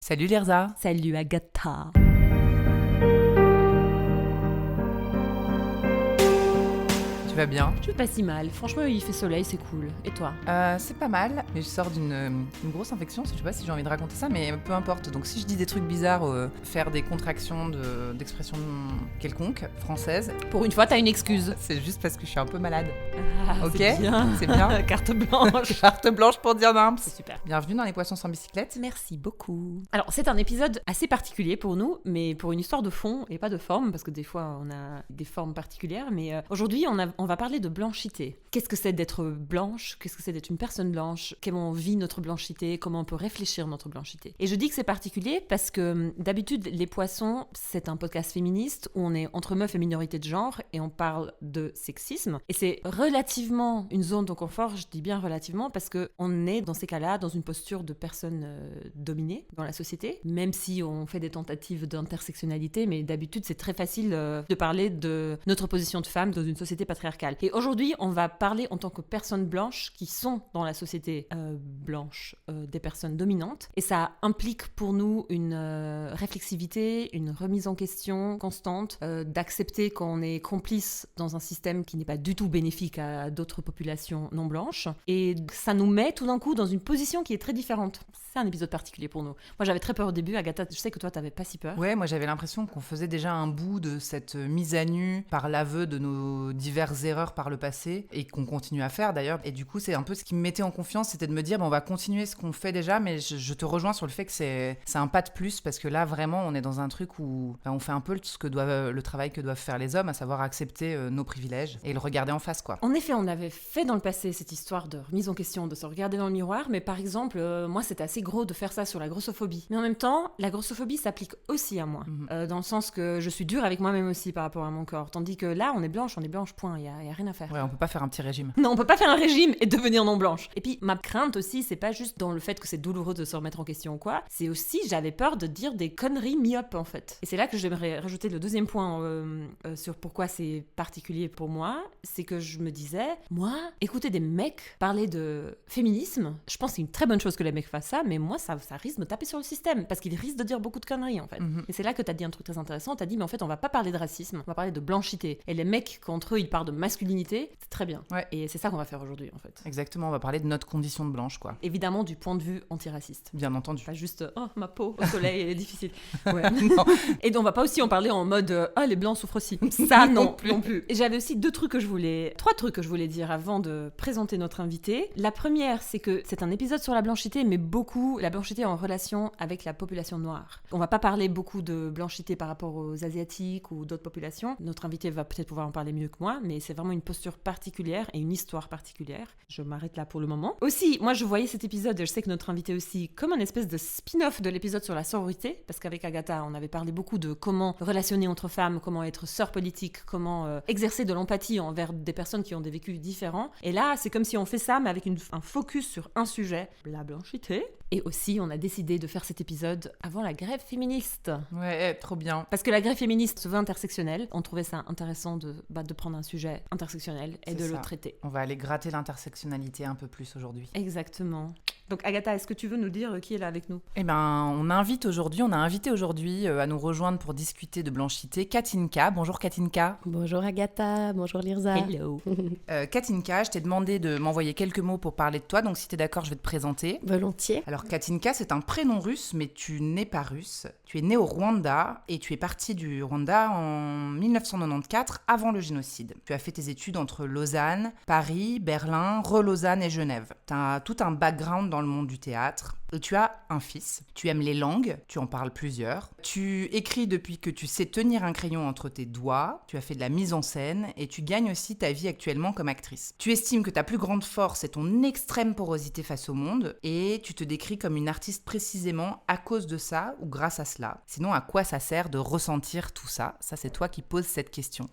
Salut Lirza. Salut Agatha. Tu vas bien? Je vais pas si mal. Franchement, il fait soleil, c'est cool. Et toi? C'est pas mal, mais je sors d'une grosse infection, je sais pas si j'ai envie de raconter ça, mais peu importe. Donc si je dis des trucs bizarres, faire des contractions d'expression quelconque, française, Pour une fois, t'as une excuse. c'est juste parce que je suis un peu malade. Ah, Ok, c'est bien. c'est bien. Carte blanche. Carte blanche pour dire nimps. C'est super. Bienvenue dans Les Poissons sans bicyclette. Merci beaucoup. Alors, c'est un épisode assez particulier pour nous, mais pour une histoire de fond et pas de forme, parce que des fois, on a des formes particulières. Mais aujourd'hui, on va parler de blanchité. Qu'est-ce que c'est d'être blanche? Qu'est-ce que c'est d'être une personne blanche? Comment on vit notre blanchité? Comment on peut réfléchir notre blanchité? Et je dis que c'est particulier parce que d'habitude, Les Poissons, c'est un podcast féministe où on est entre meufs et minorités de genre et on parle de sexisme. Et c'est relativement une zone de confort, je dis bien relativement, parce qu'on est dans ces cas-là dans une posture de personnes dominées dans la société, même si on fait des tentatives d'intersectionnalité, mais d'habitude, c'est très facile de parler de notre position de femme dans une société patriarcale. Et aujourd'hui, on va parler en tant que personnes blanches qui sont dans la société blanche des personnes dominantes. Et ça implique pour nous une réflexivité, une remise en question constante, d'accepter qu'on est complice dans un système qui n'est pas du tout bénéfique à d'autres populations non blanches. Et ça nous met tout d'un coup dans une position qui est très différente. C'est un épisode particulier pour nous. Moi, j'avais très peur au début. Agatha, je sais que toi, t'avais pas si peur. Ouais, moi j'avais l'impression qu'on faisait déjà un bout de cette mise à nu par l'aveu de nos diverses erreurs par le passé et qu'on continue à faire d'ailleurs. Et du coup, c'est un peu ce qui me mettait en confiance, c'était de me dire, on va continuer ce qu'on fait déjà, mais je te rejoins sur le fait que c'est un pas de plus parce que là, vraiment, on est dans un truc où on fait un peu le travail que doivent faire les hommes, à savoir accepter nos privilèges et le regarder en face, quoi. En effet, on avait fait dans le passé cette histoire de remise en question, de se regarder dans le miroir, mais par exemple, moi, c'était assez gros de faire ça sur la grossophobie. Mais en même temps, la grossophobie s'applique aussi à moi, dans le sens que je suis dure avec moi-même aussi par rapport à mon corps, tandis que là, on est blanche, point, il y a rien à faire. Ouais, on peut pas faire un petit régime. Non, on peut pas faire un régime et devenir non blanche. Et puis, ma crainte aussi, c'est pas juste dans le fait que c'est douloureux de se remettre en question ou quoi, c'est aussi, j'avais peur de dire des conneries myopes, en fait. Et c'est là que j'aimerais rajouter le deuxième point sur pourquoi c'est particulier pour moi, c'est que je me disais, moi, écouter des mecs parler de féminisme, je pense que c'est une très bonne chose que les mecs fassent ça, mais moi, ça risque de me taper sur le système, parce qu'ils risquent de dire beaucoup de conneries, en fait. Et c'est là que t'as dit un truc très intéressant, t'as dit, mais en fait, on va pas parler de racisme, on va parler de blanchité. Et les mecs, qu'entre eux, ils parlent de masculinité, c'est très bien. Ouais. Et c'est ça qu'on va faire aujourd'hui, en fait. Exactement, on va parler de notre condition de blanche, quoi. Évidemment, du point de vue antiraciste. Bien entendu. Pas juste, oh, ma peau au soleil, elle est difficile. Ouais. Non. Et donc, on va pas aussi en parler en mode, les blancs souffrent aussi. Ça, non plus. Et j'avais aussi trois trucs que je voulais dire avant de présenter notre invité. La première, c'est que c'est un épisode sur la blanchité, mais beaucoup la blanchité en relation avec la population noire. On va pas parler beaucoup de blanchité par rapport aux Asiatiques ou d'autres populations. Notre invité va peut-être pouvoir en parler mieux que moi, mais c'est vraiment une posture particulière et une histoire particulière. Je m'arrête là pour le moment. Aussi, moi je voyais cet épisode, et je sais que notre invité aussi, comme un espèce de spin-off de l'épisode sur la sororité, parce qu'avec Agatha, on avait parlé beaucoup de comment relationner entre femmes, comment être sœur politique, comment exercer de l'empathie envers des personnes qui ont des vécus différents. Et là, c'est comme si on fait ça, mais avec un focus sur un sujet, la blanchité. Et aussi, on a décidé de faire cet épisode avant la grève féministe. Ouais, trop bien. Parce que la grève féministe se veut intersectionnelle. On trouvait ça intéressant de prendre un sujet intersectionnel et de le traiter. On va aller gratter l'intersectionnalité un peu plus aujourd'hui. Exactement. Donc Agatha, est-ce que tu veux nous dire qui est là avec nous ? Eh ben, on a invité aujourd'hui à nous rejoindre pour discuter de blanchité Katinka. Bonjour Katinka. Bonjour Agatha, bonjour Lirza. Hello. Katinka, je t'ai demandé de m'envoyer quelques mots pour parler de toi, donc si t'es d'accord, je vais te présenter. Volontiers. Alors Katinka, c'est un prénom russe, mais tu n'es pas russe. Tu es née au Rwanda et tu es partie du Rwanda en 1994, avant le génocide. Tu as fait tes études entre Lausanne, Paris, Berlin, Lausanne et Genève. Tu as tout un background dans le monde du théâtre. Et tu as un fils. Tu aimes les langues, tu en parles plusieurs. Tu écris depuis que tu sais tenir un crayon entre tes doigts. Tu as fait de la mise en scène et tu gagnes aussi ta vie actuellement comme actrice. Tu estimes que ta plus grande force est ton extrême porosité face au monde et tu te décris comme une artiste précisément à cause de ça ou grâce à cela. Sinon, à quoi ça sert de ressentir tout ça ? Ça, c'est toi qui poses cette question.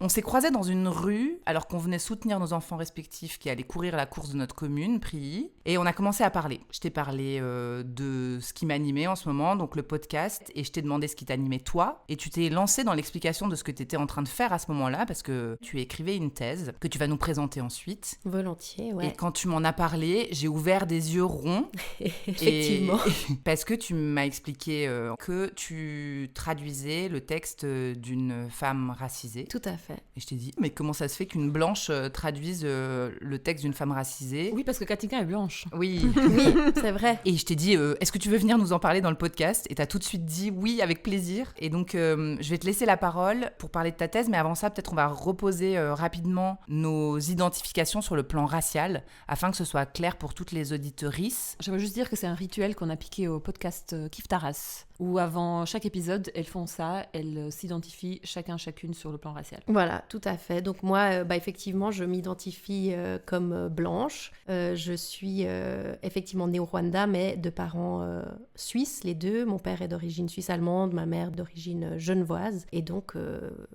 On s'est croisés dans une rue alors qu'on venait soutenir nos enfants respectifs qui allaient courir la course de notre commune, Prilly, et on a commencé à parler. Je t'ai parlé parler de ce qui m'animait en ce moment, donc le podcast, et je t'ai demandé ce qui t'animait toi, et tu t'es lancée dans l'explication de ce que tu étais en train de faire à ce moment-là, parce que tu écrivais une thèse que tu vas nous présenter ensuite. Volontiers, ouais. Et quand tu m'en as parlé, j'ai ouvert des yeux ronds. Effectivement. Parce que tu m'as expliqué que tu traduisais le texte d'une femme racisée. Tout à fait. Et je t'ai dit, mais comment ça se fait qu'une blanche traduise le texte d'une femme racisée ? Oui, parce que Katinka est blanche. Oui. Oui, c'est vrai. Et je t'ai dit, est-ce que tu veux venir nous en parler dans le podcast ? Et t'as tout de suite dit oui, avec plaisir. Et donc, je vais te laisser la parole pour parler de ta thèse, mais avant ça, peut-être on va reposer rapidement nos identifications sur le plan racial, afin que ce soit clair pour toutes les auditrices. J'aimerais juste dire que c'est un rituel qu'on a piqué au podcast Kif Taras, où avant chaque épisode, elles font ça, elles s'identifient chacune sur le plan racial. Voilà, tout à fait. Donc moi, effectivement, je m'identifie comme blanche. Je suis effectivement née au Rwanda, mais de parents suisses, les deux. Mon père est d'origine suisse-allemande, ma mère d'origine genevoise. Et donc,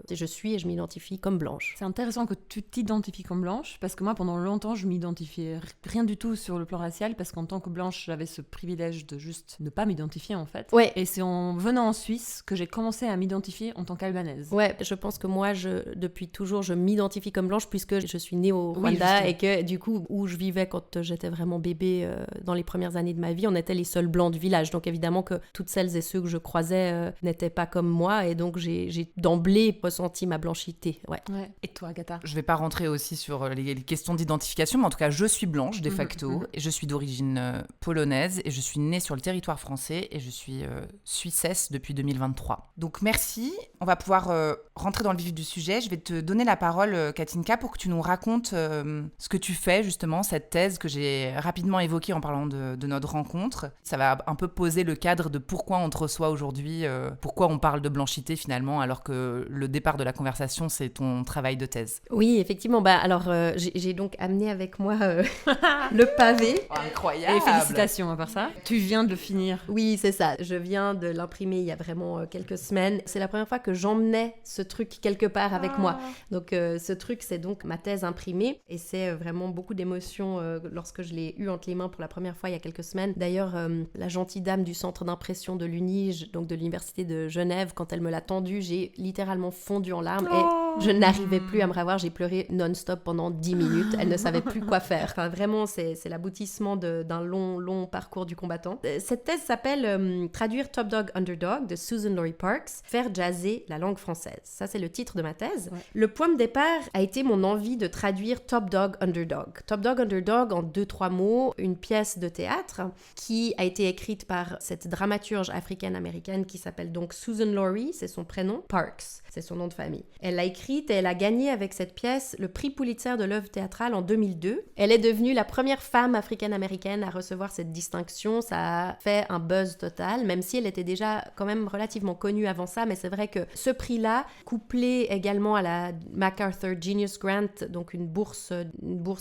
je suis et je m'identifie comme blanche. C'est intéressant que tu t'identifies comme blanche, parce que moi, pendant longtemps, je m'identifiais rien du tout sur le plan racial, parce qu'en tant que blanche, j'avais ce privilège de juste ne pas m'identifier, en fait. Ouais. Et c'est en venant en Suisse que j'ai commencé à m'identifier en tant qu'albanaise. Ouais, je pense que moi, depuis toujours, je m'identifie comme blanche puisque je suis née au Rwanda et que du coup, où je vivais quand j'étais vraiment bébé dans les premières années de ma vie, on était les seuls blancs du village. Donc évidemment que toutes celles et ceux que je croisais n'étaient pas comme moi et donc j'ai d'emblée ressenti ma blanchité. Ouais. Et toi, Agatha ? Je vais pas rentrer aussi sur les questions d'identification, mais en tout cas, je suis blanche de facto, et je suis d'origine polonaise, et je suis née sur le territoire français, et je suis suissesse depuis 2023. Donc merci, on va pouvoir rentrer dans le vif du sujet. Je vais te donner la parole, Katinka, pour que tu nous racontes ce que tu fais justement, cette thèse que j'ai rapidement évoquée en parlant de notre rencontre. Ça va un peu poser le cadre de pourquoi on te reçoit aujourd'hui, pourquoi on parle de blanchité finalement, alors que le départ de la conversation, c'est ton travail de thèse. Oui, effectivement. Alors, j'ai donc amené avec moi le pavé. Oh, incroyable. Et félicitations à part ça. Tu viens de le finir. Oui, c'est ça. Je viens de l'imprimer il y a vraiment quelques semaines. C'est la première fois que j'emmenais ce truc quelque part avec moi. Donc, ce truc, c'est donc ma thèse imprimée. Et c'est vraiment beaucoup d'émotions lorsque je l'ai eu entre les mains pour la première fois il y a quelques semaines. D'ailleurs, la gentille dame du centre d'impression de l'UNIGE, donc de l'Université de Genève, quand elle me l'a tendu, j'ai littéralement fondu en larmes et je n'arrivais plus à me ravoir. J'ai pleuré non-stop pendant 10 minutes. Elle ne savait plus quoi faire. Enfin, vraiment, c'est l'aboutissement d'un long parcours du combattant. Cette thèse s'appelle Traduire Top Dog Underdog de Susan Laurie Parks, faire jazzer la langue française. Ça, c'est le titre de ma thèse. Ouais. Le point de départ a été mon envie de traduire Top Dog Underdog. Top Dog Underdog, en 2-3 mots, une pièce de théâtre qui a été écrite par cette dramaturge africaine-américaine qui s'appelle donc Susan Laurie, c'est son prénom, Parks, c'est son nom de famille. Elle l'a écrite et elle a gagné avec cette pièce le prix Pulitzer de l'œuvre théâtrale en 2002. Elle est devenue la première femme africaine-américaine à recevoir cette distinction. Ça a fait un buzz total, même si elle était déjà quand même relativement connue avant ça, mais c'est vrai que ce prix-là, couplé également à la MacArthur Genius Grant, donc une bourse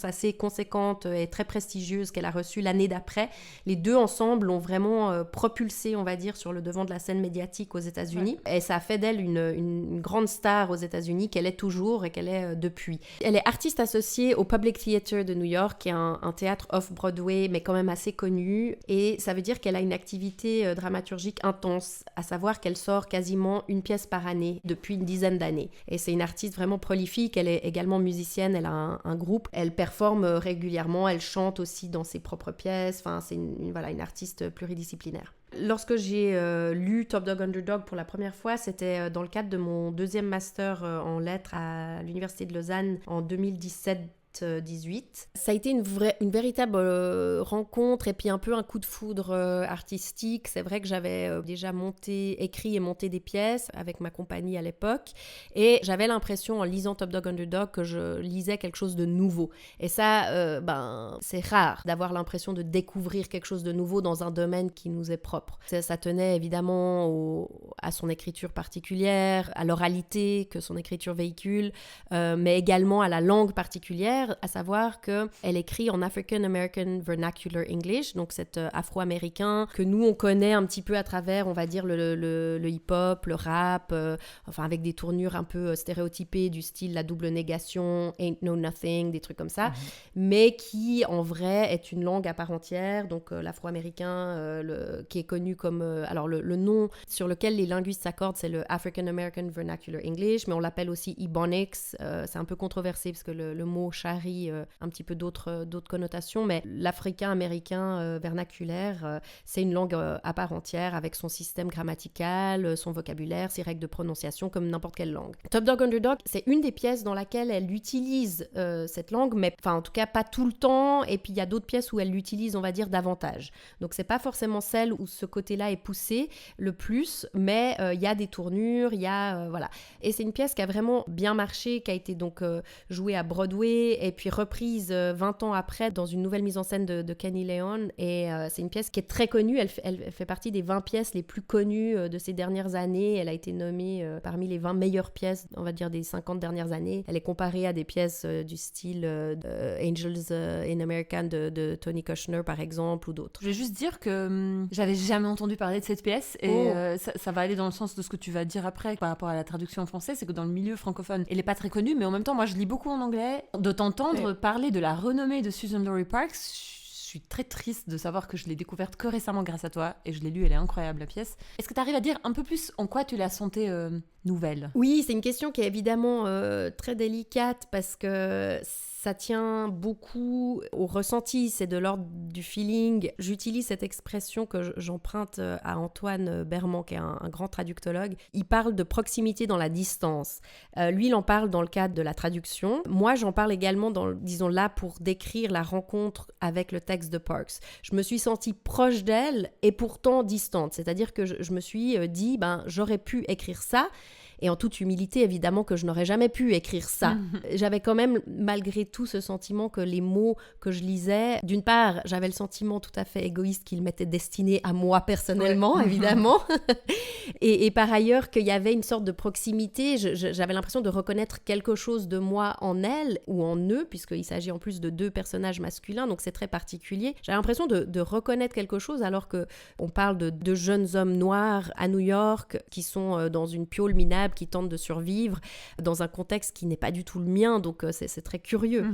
assez conséquente et très prestigieuse qu'elle a reçue l'année d'après, les deux ensemble l'ont vraiment propulsée, on va dire, sur le devant de la scène médiatique aux États-Unis. Ouais. Et ça a fait d'elle une grande star aux États-Unis qu'elle est toujours et qu'elle est depuis. Elle est artiste associée au Public Theatre de New York, qui est un théâtre off-Broadway, mais quand même assez connu. Et ça veut dire qu'elle a une activité dramaturgique intense, à savoir qu'elle sort quasiment une pièce par année depuis une dizaine d'années. Et c'est une artiste vraiment prolifique. Elle est également musicienne, elle a un groupe. Elle performe régulièrement, elle chante aussi dans ses propres pièces. Enfin, c'est une artiste pluridisciplinaire. Lorsque j'ai lu Top Dog Underdog pour la première fois, c'était dans le cadre de mon deuxième master en lettres à l'Université de Lausanne en 2017. 18. Ça a été une véritable rencontre et puis un peu un coup de foudre artistique. C'est vrai que j'avais déjà écrit et monté des pièces avec ma compagnie à l'époque et j'avais l'impression en lisant Top Dog Underdog que je lisais quelque chose de nouveau. Et ça, c'est rare d'avoir l'impression de découvrir quelque chose de nouveau dans un domaine qui nous est propre. Ça tenait évidemment à son écriture particulière, à l'oralité que son écriture véhicule, mais également à la langue particulière. particulière, à savoir qu'elle écrit en African American Vernacular English, donc cet afro-américain que nous on connaît un petit peu à travers, on va dire, le hip-hop, le rap, enfin avec des tournures un peu stéréotypées du style la double négation, ain't no nothing, des trucs comme ça, mais qui en vrai est une langue à part entière, donc l'afro-américain qui est connu comme... alors le nom sur lequel les linguistes s'accordent, c'est le African American Vernacular English, mais on l'appelle aussi Ebonics. C'est un peu controversé parce que le mot charrie un petit peu d'autres connotations, mais l'africain-américain vernaculaire, c'est une langue à part entière avec son système grammatical, son vocabulaire, ses règles de prononciation comme n'importe quelle langue. Top Dog Underdog, c'est une des pièces dans laquelle elle utilise cette langue, mais en tout cas pas tout le temps, et puis il y a d'autres pièces où elle l'utilise, on va dire, davantage. Donc c'est pas forcément celle où ce côté-là est poussé le plus, mais il y a des tournures, il y a... voilà. Et c'est une pièce qui a vraiment bien marché, qui a été donc jouée à Broadway, et puis reprise 20 ans après dans une nouvelle mise en scène de Kenny Leon, et c'est une pièce qui est très connue, elle fait partie des 20 pièces les plus connues de ces dernières années, elle a été nommée parmi les 20 meilleures pièces, on va dire, des 50 dernières années. Elle est comparée à des pièces du style Angels in America de Tony Kushner par exemple, ou d'autres. Je vais juste dire que j'avais jamais entendu parler de cette pièce, et ça va aller dans le sens de ce que tu vas dire après par rapport à la traduction en français, c'est que dans le milieu francophone, elle est pas très connue, mais en même temps, moi je lis beaucoup en anglais. De t'entendre parler de la renommée de Suzan-Lori Parks, je suis très triste de savoir que je l'ai découverte que récemment grâce à toi, et je l'ai lue, elle est incroyable la pièce. Est-ce que tu arrives à dire un peu plus en quoi tu la sentais nouvelle ? Oui, c'est une question qui est évidemment très délicate parce que ça tient beaucoup au ressenti, c'est de l'ordre du feeling. J'utilise cette expression que j'emprunte à Antoine Berman, qui est un grand traductologue. Il parle de proximité dans la distance. Lui, il en parle dans le cadre de la traduction. Moi, j'en parle également, disons là, pour décrire la rencontre avec le texte de Parks. Je me suis sentie proche d'elle et pourtant distante. C'est-à-dire que je me suis dit, j'aurais pu écrire ça. Et en toute humilité, évidemment, que je n'aurais jamais pu écrire ça. J'avais quand même, malgré tout, ce sentiment que les mots que je lisais, d'une part, j'avais le sentiment tout à fait égoïste qu'ils m'étaient destinés à moi personnellement, évidemment. et par ailleurs, qu'il y avait une sorte de proximité. J'avais l'impression de reconnaître quelque chose de moi en elle ou en eux, puisqu'il s'agit en plus de 2 personnages masculins, donc c'est très particulier. J'avais l'impression de reconnaître quelque chose, alors qu'on parle de 2 jeunes hommes noirs à New York qui sont dans une piole minable, qui tentent de survivre dans un contexte qui n'est pas du tout le mien, donc c'est très curieux.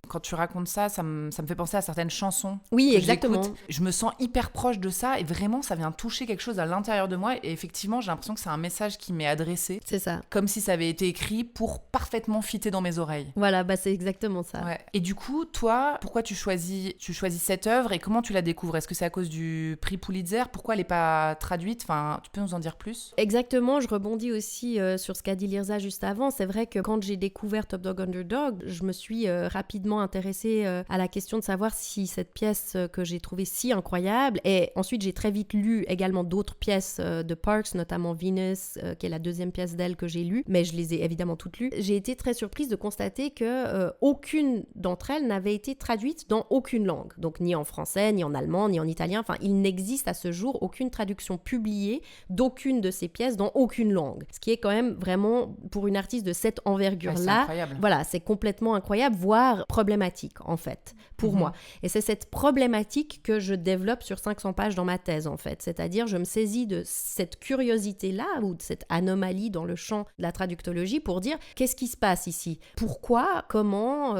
Quand tu racontes ça, ça me fait penser à certaines chansons. Oui, exactement. Je me sens hyper proche de ça et vraiment ça vient toucher quelque chose à l'intérieur de moi, et effectivement j'ai l'impression que c'est un message qui m'est adressé. C'est ça. Comme si ça avait été écrit pour parfaitement fitter dans mes oreilles. Voilà, c'est exactement ça. Ouais. Et du coup, toi, pourquoi tu choisis cette œuvre et comment tu la découvres ? Est-ce que c'est à cause du prix Pulitzer ? Pourquoi elle n'est pas traduite ? Enfin, tu peux nous en dire plus ? Exactement, je rebondis aussi sur ce qu'a dit Lirza juste avant. C'est vrai que quand j'ai découvert Top Dog Underdog, je me suis rapidement intéressée à la question de savoir si cette pièce que j'ai trouvée si incroyable, et ensuite j'ai très vite lu également d'autres pièces de Parks, notamment Venus, qui est la 2e pièce d'elle que j'ai lue, mais je les ai évidemment toutes lues. J'ai été très surprise de constater que aucune d'entre elles n'avait été traduite dans aucune langue, donc ni en français, ni en allemand, ni en italien. Enfin, il n'existe à ce jour aucune traduction publiée d'aucune de ces pièces dans aucune langue, ce qui est quand même vraiment, pour une artiste de cette envergure-là, voilà, c'est complètement incroyable, voire problématique en fait, pour moi. Et c'est cette problématique que je développe sur 500 pages dans ma thèse en fait, c'est-à-dire je me saisis de cette curiosité-là ou de cette anomalie dans le champ de la traductologie pour dire qu'est-ce qui se passe ici, pourquoi, comment,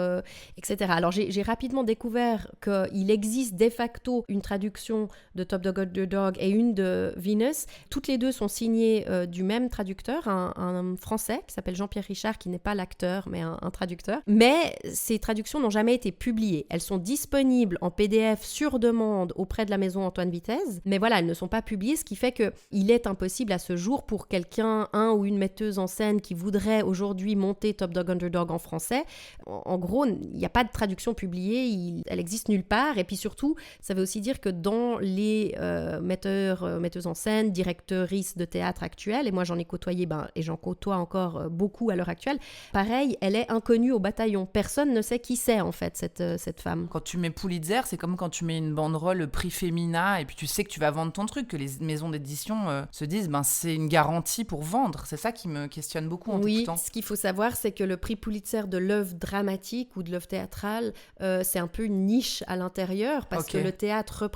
etc. Alors j'ai rapidement découvert qu'il existe de facto une traduction de Top Dog Underdog et une de Venus. Toutes les deux sont signées du même traducteur, un Français qui s'appelle Jean-Pierre Richard, qui n'est pas l'acteur mais un traducteur. Mais ces traductions n'ont jamais été publiées. Elles sont disponibles en PDF sur demande auprès de la maison Antoine Vitesse, mais voilà, elles ne sont pas publiées, ce qui fait qu'il est impossible à ce jour pour quelqu'un, un ou une metteuse en scène qui voudrait aujourd'hui monter Top Dog Underdog en français. En gros, il n'y a pas de traduction publiée, elle existe nulle part. Et puis surtout, ça veut aussi dire que dans les metteuses en scène, directrices de théâtre actuelles, et moi j'en ai côtoyé et j'en côtoie encore beaucoup à l'heure actuelle, pareil, elle est inconnue au bataillon. Personne ne sait qui c'est en fait, cette femme. Quand tu mets Pulitzer, c'est comme quand tu mets une banderole prix Femina et puis tu sais que tu vas vendre ton truc, que les maisons d'édition se disent c'est une garantie pour vendre. C'est ça qui me questionne beaucoup en t'écoutant. Oui, ce qu'il faut savoir, c'est que le prix Pulitzer de l'œuvre dramatique ou de l'œuvre théâtrale, c'est un peu une niche à l'intérieur parce que le théâtre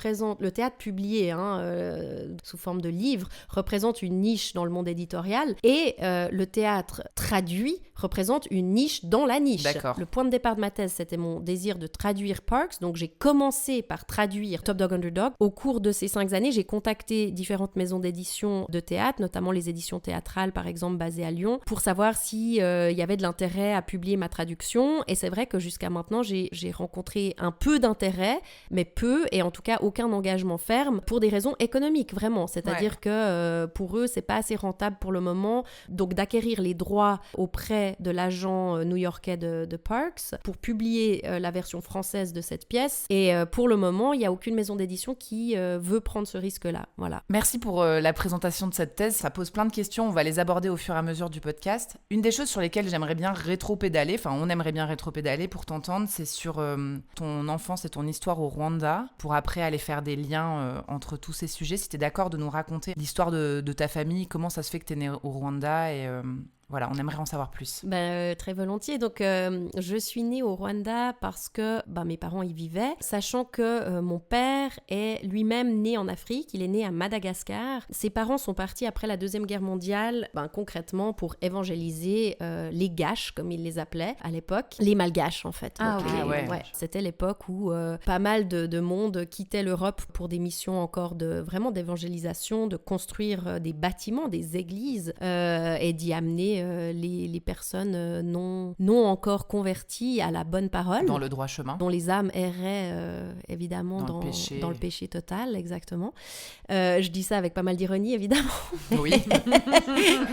publié sous forme de livre représente une niche dans le monde éditorial et le théâtre traduit représente une niche dans la niche. D'accord. Le point de départ de ma thèse, c'était mon désir de traduire Parks, donc j'ai commencé par traduire Top Dog Underdog. Au cours de ces 5 années, j'ai contacté différentes maisons d'édition de théâtre, notamment les éditions théâtrales par exemple basées à Lyon, pour savoir s'il y avait de l'intérêt à publier ma traduction, et c'est vrai que jusqu'à maintenant j'ai rencontré un peu d'intérêt, mais peu, et en tout cas aucun engagement ferme pour des raisons économiques vraiment, c'est-à-dire que pour eux c'est pas assez rentable pour le moment, donc d'acquérir les droits auprès de l'agent new-yorkais de Parks pour publier la version française de cette pièce, et pour le moment il n'y a aucune maison d'édition qui veut prendre ce risque-là. Voilà. Merci pour la présentation de cette thèse, ça pose plein de questions, on va les aborder au fur et à mesure du podcast. Une des choses sur lesquelles j'aimerais bien rétro-pédaler, on aimerait bien rétro-pédaler pour t'entendre, c'est sur ton enfance et ton histoire au Rwanda, pour après aller faire des liens entre tous ces sujets. Si t'es d'accord de nous raconter l'histoire de ta famille, comment ça se fait que t'es née au Rwanda et... Voilà, on aimerait en savoir plus. Très volontiers. Donc, je suis née au Rwanda parce que mes parents y vivaient, sachant que mon père est lui-même né en Afrique. Il est né à Madagascar. Ses parents sont partis après la Deuxième Guerre mondiale, concrètement pour évangéliser les Gâches, comme ils les appelaient à l'époque. Les Malgaches, en fait. Ah, donc, ouais. C'était l'époque où pas mal de monde quittait l'Europe pour des missions encore vraiment d'évangélisation, de construire des bâtiments, des églises, et d'y amener les personnes non encore converties à la bonne parole. Dans le droit chemin. Dont les âmes erraient évidemment dans le péché total, exactement. Je dis ça avec pas mal d'ironie, évidemment. Oui.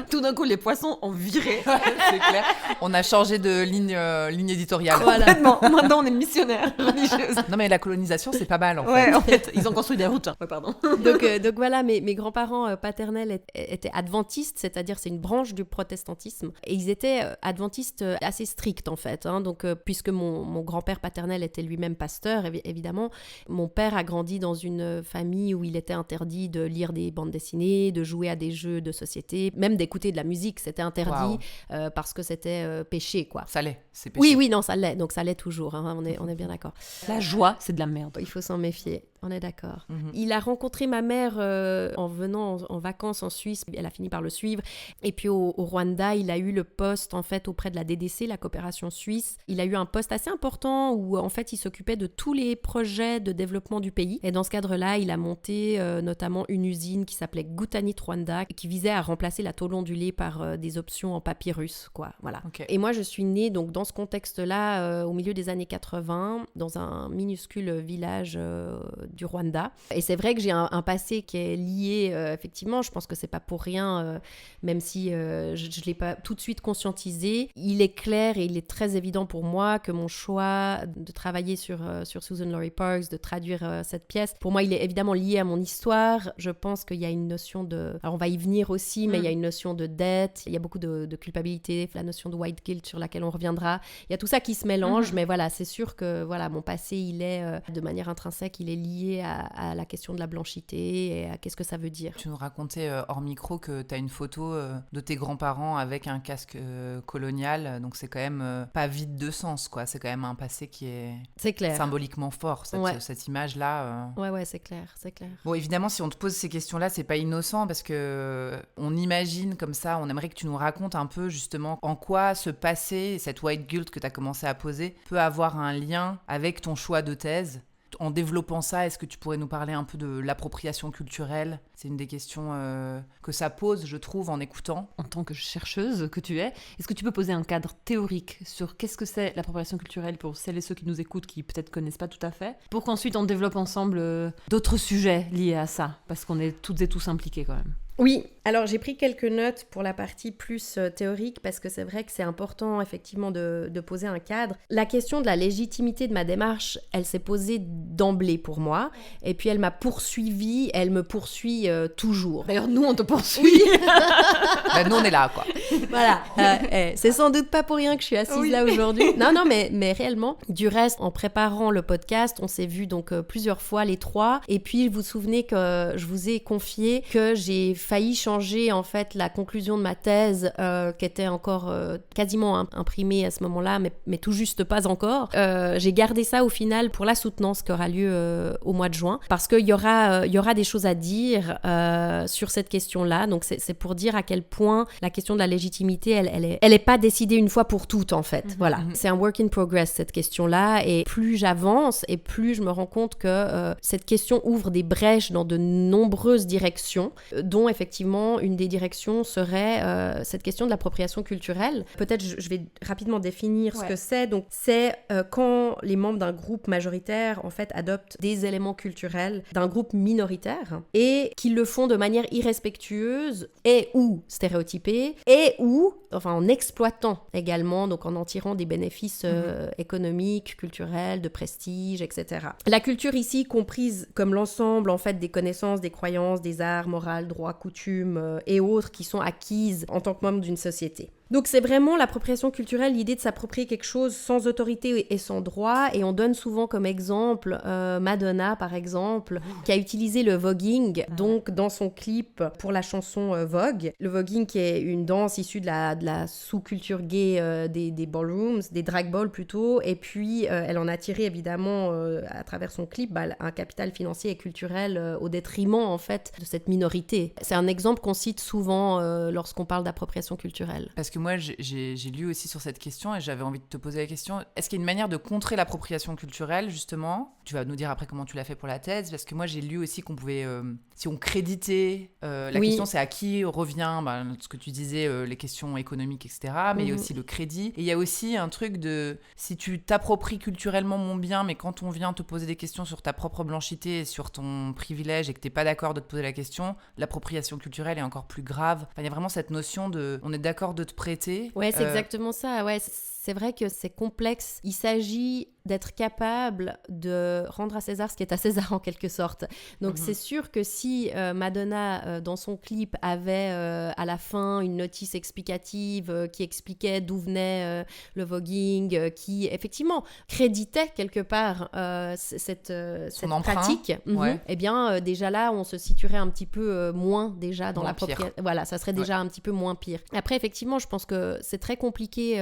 Tout d'un coup, les poissons ont viré. C'est clair. On a changé de ligne éditoriale. Voilà. Maintenant, on est missionnaires religieuses. Non, mais la colonisation, c'est pas mal, en fait. Ouais, en fait, ils ont construit des routes. Ouais, pardon. Donc voilà, mes grands-parents paternels étaient adventistes, c'est-à-dire c'est une branche du protestantisme. Et ils étaient adventistes assez stricts, en fait. Donc, puisque mon grand-père paternel était lui-même pasteur, évidemment, mon père a grandi dans une famille où il était interdit de lire des bandes dessinées, de jouer à des jeux de société, même d'écouter de la musique, c'était interdit parce que c'était péché, quoi. Ça l'est, c'est péché. Oui, non, ça l'est. Donc ça l'est toujours, on est bien d'accord. La joie, c'est de la merde. Il faut s'en méfier. On est d'accord. Mm-hmm. Il a rencontré ma mère en venant en vacances en Suisse. Elle a fini par le suivre. Et puis au Rwanda, il a eu le poste en fait auprès de la DDC, la coopération suisse. Il a eu un poste assez important où en fait il s'occupait de tous les projets de développement du pays. Et dans ce cadre-là, il a monté notamment une usine qui s'appelait Gutanit Rwanda, qui visait à remplacer la tôle ondulée par des options en papyrus, quoi. Voilà. Okay. Et moi, je suis née donc dans ce contexte-là au milieu des années 80, dans un minuscule village du Rwanda. Et c'est vrai que j'ai un passé qui est lié, effectivement, je pense que c'est pas pour rien, même si je l'ai pas tout de suite conscientisé. Il est clair et il est très évident pour moi que mon choix de travailler sur Suzan-Lori Parks, de traduire cette pièce, pour moi, il est évidemment lié à mon histoire. Je pense qu'il y a une notion de... Alors, on va y venir aussi, mais il y a une notion de dette, il y a beaucoup de culpabilité, la notion de white guilt sur laquelle on reviendra. Il y a tout ça qui se mélange, mais voilà, c'est sûr que voilà, mon passé, il est, de manière intrinsèque, il est lié à la question de la blanchité et à qu'est-ce que ça veut dire. Tu nous racontais hors micro que tu as une photo de tes grands-parents avec un casque colonial, donc c'est quand même pas vide de sens, quoi. C'est quand même un passé qui est symboliquement fort, cette image-là. Ouais, c'est clair. Bon, évidemment, si on te pose ces questions-là, c'est pas innocent parce que on imagine comme ça, on aimerait que tu nous racontes un peu justement en quoi ce passé, cette white guilt que tu as commencé à poser, peut avoir un lien avec ton choix de thèse. En développant ça, est-ce que tu pourrais nous parler un peu de l'appropriation culturelle ? C'est une des questions que ça pose, je trouve, en écoutant. En tant que chercheuse que tu es, est-ce que tu peux poser un cadre théorique sur qu'est-ce que c'est l'appropriation culturelle pour celles et ceux qui nous écoutent, qui peut-être connaissent pas tout à fait, pour qu'ensuite on développe ensemble d'autres sujets liés à ça, parce qu'on est toutes et tous impliqués quand même. Oui, alors j'ai pris quelques notes pour la partie plus théorique parce que c'est vrai que c'est important effectivement de poser un cadre. La question de la légitimité de ma démarche, elle s'est posée d'emblée pour moi et puis elle m'a poursuivie, elle me poursuit toujours. D'ailleurs, nous, on te poursuit. Bah, nous, on est là, quoi. Voilà, c'est sans doute pas pour rien que je suis assise là aujourd'hui. Non, mais réellement. Du reste, en préparant le podcast, on s'est vu donc plusieurs fois les trois et puis vous vous souvenez que je vous ai confié que j'ai failli changer en fait la conclusion de ma thèse qui était encore quasiment imprimée à ce moment-là, mais tout juste pas encore. J'ai gardé ça au final pour la soutenance qui aura lieu au mois de juin parce qu'il y aura des choses à dire sur cette question-là. Donc c'est pour dire à quel point la question de la légitimité, elle est pas décidée une fois pour toutes en fait. Voilà, c'est un work in progress cette question-là et plus j'avance et plus je me rends compte que cette question ouvre des brèches dans de nombreuses directions, dont effectivement une des directions serait cette question de l'appropriation culturelle. Peut-être je vais rapidement définir ce que c'est. Donc c'est quand les membres d'un groupe majoritaire en fait adoptent des éléments culturels d'un groupe minoritaire et qu'ils le font de manière irrespectueuse et ou stéréotypée et ou enfin en exploitant également, donc en tirant des bénéfices économiques, culturels, de prestige, etc. La culture ici comprise comme l'ensemble en fait des connaissances, des croyances, des arts, morales, droits, coutumes et autres qui sont acquises en tant que membre d'une société. Donc c'est vraiment l'appropriation culturelle, l'idée de s'approprier quelque chose sans autorité et sans droit, et on donne souvent comme exemple Madonna par exemple, qui a utilisé le voguing donc dans son clip pour la chanson Vogue. Le voguing qui est une danse issue de la sous-culture gay des ballrooms, des drag balls plutôt, et puis elle en a tiré évidemment à travers son clip un capital financier et culturel au détriment en fait de cette minorité. C'est un exemple qu'on cite souvent lorsqu'on parle d'appropriation culturelle. Parce que moi, j'ai lu aussi sur cette question et j'avais envie de te poser la question, est-ce qu'il y a une manière de contrer l'appropriation culturelle, justement ? Tu vas nous dire après comment tu l'as fait pour la thèse, parce que moi, j'ai lu aussi qu'on pouvait, si on créditait, la question c'est à qui revient, ce que tu disais, les questions économiques, etc., mais il y a aussi le crédit. Et il y a aussi un truc de, si tu t'appropries culturellement mon bien, mais quand on vient te poser des questions sur ta propre blanchité et sur ton privilège et que t'es pas d'accord de te poser la question, l'appropriation culturelle est encore plus grave. Enfin, il y a vraiment cette notion de, on est d'accord de te prêter. Ouais, c'est exactement ça. Ouais, c'est vrai que c'est complexe. Il s'agit d'être capable de rendre à César ce qui est à César en quelque sorte. Donc c'est sûr que si Madonna dans son clip avait à la fin une notice explicative qui expliquait d'où venait le voguing, qui effectivement créditait quelque part cette pratique, eh bien déjà là on se situerait un petit peu moins déjà dans la propriété. Voilà, ça serait déjà un petit peu moins pire. Après effectivement je pense que c'est très compliqué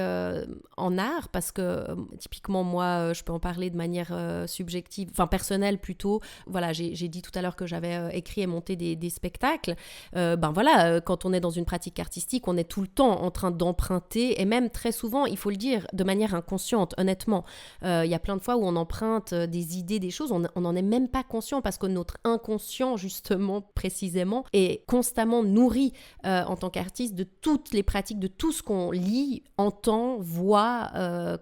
en art parce que typiquement moi je peux en parler de manière subjective, enfin personnelle plutôt. Voilà, j'ai dit tout à l'heure que j'avais écrit et monté des spectacles. Quand on est dans une pratique artistique, on est tout le temps en train d'emprunter et même très souvent, il faut le dire, de manière inconsciente, honnêtement. Il y a plein de fois où on emprunte des idées, des choses, on n'en est même pas conscient parce que notre inconscient, justement, précisément, est constamment nourri en tant qu'artiste de toutes les pratiques, de tout ce qu'on lit, entend, voit,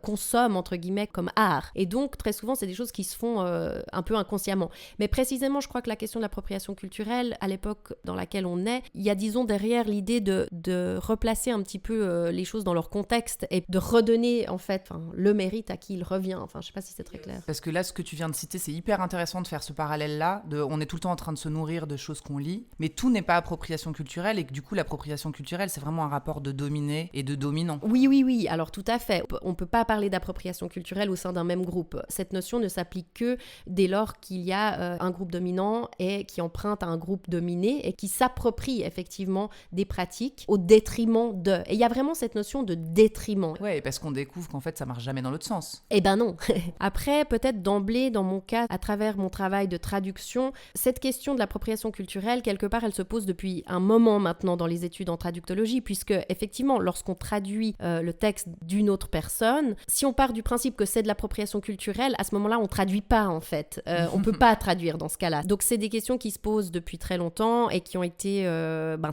consomme, entre guillemets, comme art. Et donc, très souvent, c'est des choses qui se font un peu inconsciemment. Mais précisément, je crois que la question de l'appropriation culturelle, à l'époque dans laquelle on est, il y a, disons, derrière l'idée de replacer un petit peu les choses dans leur contexte et de redonner, en fait, le mérite à qui il revient. Enfin, je sais pas si c'est très clair. Parce que là, ce que tu viens de citer, c'est hyper intéressant de faire ce parallèle-là. On est tout le temps en train de se nourrir de choses qu'on lit, mais tout n'est pas appropriation culturelle et que du coup, l'appropriation culturelle, c'est vraiment un rapport de dominé et de dominant. Oui. Alors, tout à fait. On peut pas parler d'appropriation culturelle au sein d'un même groupe. Cette notion ne s'applique que dès lors qu'il y a un groupe dominant et qui emprunte à un groupe dominé et qui s'approprie effectivement des pratiques au détriment de. Et il y a vraiment cette notion de détriment. Ouais, parce qu'on découvre qu'en fait, ça marche jamais dans l'autre sens. Eh ben non. Après, peut-être d'emblée, dans mon cas, à travers mon travail de traduction, cette question de l'appropriation culturelle, quelque part, elle se pose depuis un moment maintenant dans les études en traductologie, puisque effectivement, lorsqu'on traduit le texte d'une autre personne. Si on part du principe que c'est de l'appropriation culturelle, à ce moment-là, on traduit pas en fait. On peut pas traduire dans ce cas-là. Donc c'est des questions qui se posent depuis très longtemps et qui ont été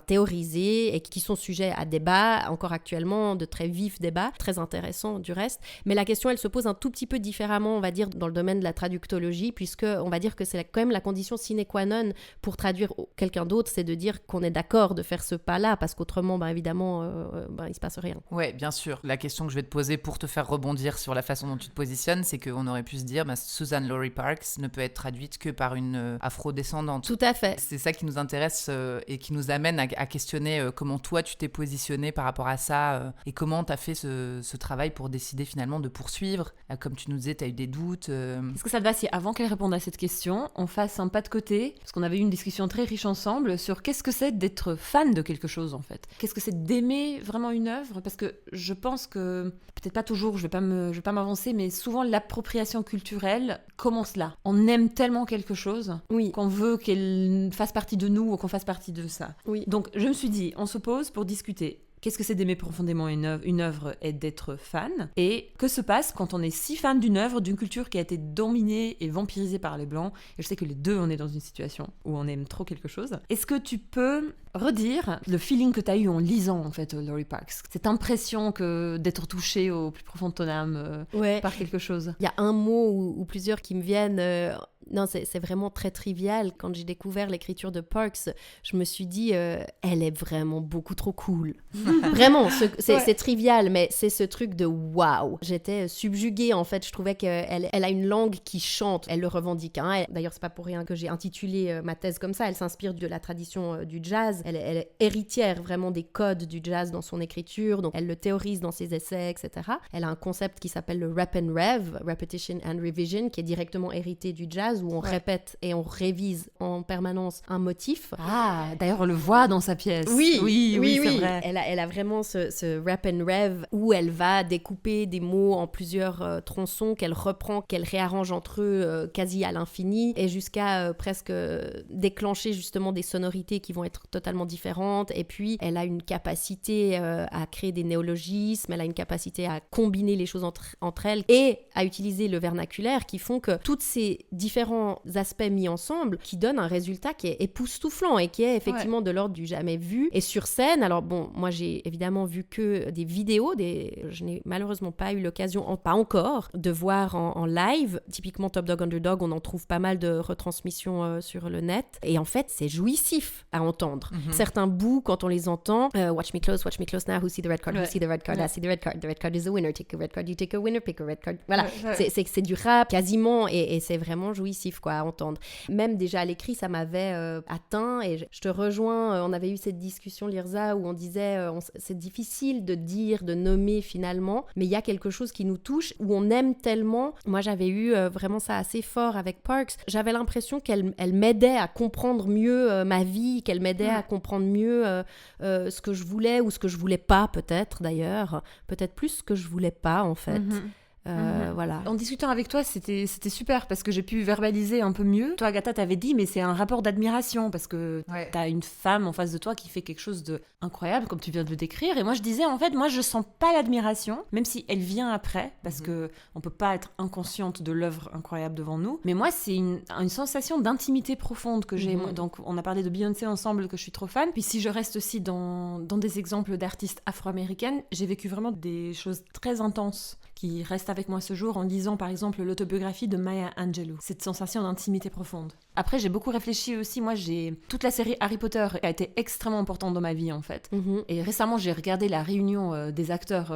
théorisées et qui sont sujets à débat, encore actuellement, de très vifs débats, très intéressants du reste. Mais la question, elle se pose un tout petit peu différemment, on va dire, dans le domaine de la traductologie, puisque on va dire que c'est quand même la condition sine qua non pour traduire quelqu'un d'autre, c'est de dire qu'on est d'accord de faire ce pas-là, parce qu'autrement, évidemment, il se passe rien. Ouais, bien sûr. La question que je vais te poser pour te faire rebondir sur la façon dont tu te positionnes, c'est qu'on aurait pu se dire Susan Laurie Parks ne peut être traduite que par une afro-descendante. Tout à fait. C'est ça qui nous intéresse et qui nous amène à questionner comment toi tu t'es positionné par rapport à ça et comment tu as fait ce travail pour décider finalement de poursuivre. Comme tu nous disais, tu as eu des doutes. Est-ce que ça te va si avant qu'elle réponde à cette question, on fasse un pas de côté, parce qu'on avait eu une discussion très riche ensemble sur qu'est-ce que c'est d'être fan de quelque chose en fait. Qu'est-ce que c'est d'aimer vraiment une œuvre, parce que je pense que, peut-être pas toujours, je vais pas m'avancer, mais souvent l'appropriation culturelle commence là. On aime tellement quelque chose qu'on veut qu'elle fasse partie de nous ou qu'on fasse partie de ça. Oui. Donc je me suis dit, on se pose pour discuter. Qu'est-ce que c'est d'aimer profondément une œuvre et d'être fan? Et que se passe quand on est si fan d'une œuvre, d'une culture qui a été dominée et vampirisée par les Blancs? Et je sais que les deux, on est dans une situation où on aime trop quelque chose. Est-ce que tu peux redire le feeling que tu as eu en lisant, en fait, Laurie Parks? Cette impression d'être touchée au plus profond de ton âme par quelque chose. Il y a un mot ou plusieurs qui me viennent... Non, c'est vraiment très trivial. Quand j'ai découvert l'écriture de Parks, je me suis dit, elle est vraiment beaucoup trop cool. Vraiment, c'est trivial, mais c'est ce truc de waouh. J'étais subjuguée, en fait. Je trouvais qu'elle a une langue qui chante. Elle le revendique. Hein. D'ailleurs, c'est pas pour rien que j'ai intitulé ma thèse comme ça. Elle s'inspire de la tradition du jazz. Elle est héritière vraiment des codes du jazz dans son écriture. Donc, elle le théorise dans ses essais, etc. Elle a un concept qui s'appelle le rep and rev, repetition and revision, qui est directement hérité du jazz, où on répète et on révise en permanence un motif. Ah, d'ailleurs, on le voit dans sa pièce. Oui, c'est vrai. Elle a vraiment ce rap and rev où elle va découper des mots en plusieurs tronçons qu'elle reprend, qu'elle réarrange entre eux quasi à l'infini et jusqu'à presque déclencher justement des sonorités qui vont être totalement différentes. Et puis, elle a une capacité à créer des néologismes, elle a une capacité à combiner les choses entre elles et à utiliser le vernaculaire qui font que toutes ces différents aspects mis ensemble qui donnent un résultat qui est époustouflant et qui est effectivement de l'ordre du jamais vu. Et sur scène, alors bon, moi j'ai évidemment vu que des vidéos, je n'ai malheureusement pas eu l'occasion, pas encore, de voir en live. Typiquement Top Dog Underdog, on en trouve pas mal de retransmissions sur le net. Et en fait, c'est jouissif à entendre. Certains bouts, quand on les entend, watch me close now, who see the red card, who see the red card, I see the red card is a winner, take a red card, you take a winner, pick a red card. Voilà, c'est du rap quasiment et c'est vraiment jouissif à entendre. Même déjà à l'écrit, ça m'avait atteint et je te rejoins, on avait eu cette discussion, Lirza, où on disait c'est difficile de dire, de nommer finalement, mais il y a quelque chose qui nous touche, où on aime tellement. Moi, j'avais eu vraiment ça assez fort avec Parks. J'avais l'impression qu'elle m'aidait à comprendre mieux ma vie, qu'elle m'aidait à comprendre mieux ce que je voulais ou ce que je voulais pas, peut-être d'ailleurs. Peut-être plus ce que je voulais pas, en fait. Voilà. En discutant avec toi, c'était super parce que j'ai pu verbaliser un peu mieux. Toi, Agatha, t'avais dit, mais c'est un rapport d'admiration parce que t'as une femme en face de toi qui fait quelque chose d'incroyable, comme tu viens de le décrire. Et moi, je disais, en fait, moi, je sens pas l'admiration, même si elle vient après, parce que on peut pas être inconsciente de l'œuvre incroyable devant nous. Mais moi, c'est une sensation d'intimité profonde que j'ai. Donc, on a parlé de Beyoncé ensemble, que je suis trop fan. Puis, si je reste aussi dans des exemples d'artistes afro-américaines, j'ai vécu vraiment des choses très intenses qui restent avec moi ce jour en lisant par exemple l'autobiographie de Maya Angelou. Cette sensation d'intimité profonde. Après, j'ai beaucoup réfléchi aussi. Moi, toute la série Harry Potter a été extrêmement importante dans ma vie en fait. Et récemment, j'ai regardé la réunion des acteurs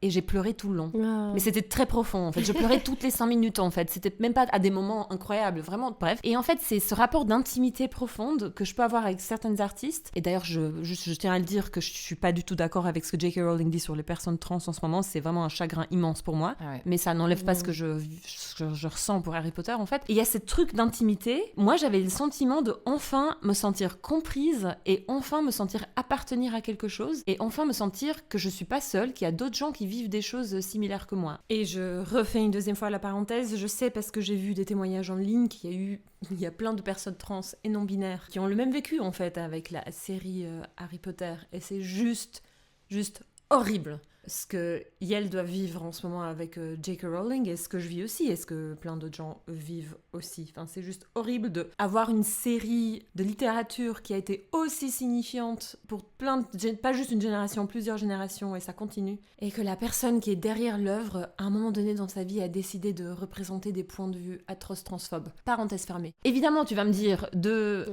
et j'ai pleuré tout le long. Mais c'était très profond en fait. Je pleurais toutes les 5 minutes en fait. C'était même pas à des moments incroyables, vraiment. Bref. Et en fait, c'est ce rapport d'intimité profonde que je peux avoir avec certaines artistes. Et d'ailleurs, je tiens à le dire que je suis pas du tout d'accord avec ce que J.K. Rowling dit sur les personnes trans en ce moment. C'est vraiment un chagrin immense pour moi, mais ça n'enlève pas ce que je ressens pour Harry Potter en fait. Et il y a ce truc d'intimité. Moi, j'avais le sentiment de enfin me sentir comprise et enfin me sentir appartenir à quelque chose et enfin me sentir que je suis pas seule, qu'il y a d'autres gens qui vivent des choses similaires que moi. Et je refais une deuxième fois la parenthèse. Je sais parce que j'ai vu des témoignages en ligne il y a plein de personnes trans et non binaires qui ont le même vécu en fait avec la série Harry Potter et c'est juste horrible. ce que Yale doit vivre en ce moment avec J.K. Rowling et ce que je vis aussi, et ce que plein d'autres gens vivent aussi. Enfin, c'est juste horrible d'avoir une série de littérature qui a été aussi signifiante pour pas juste une génération, plusieurs générations, et ça continue. Et que la personne qui est derrière l'œuvre, à un moment donné dans sa vie, a décidé de représenter des points de vue atroces transphobes. Parenthèse fermée. Évidemment, tu vas me dire, deux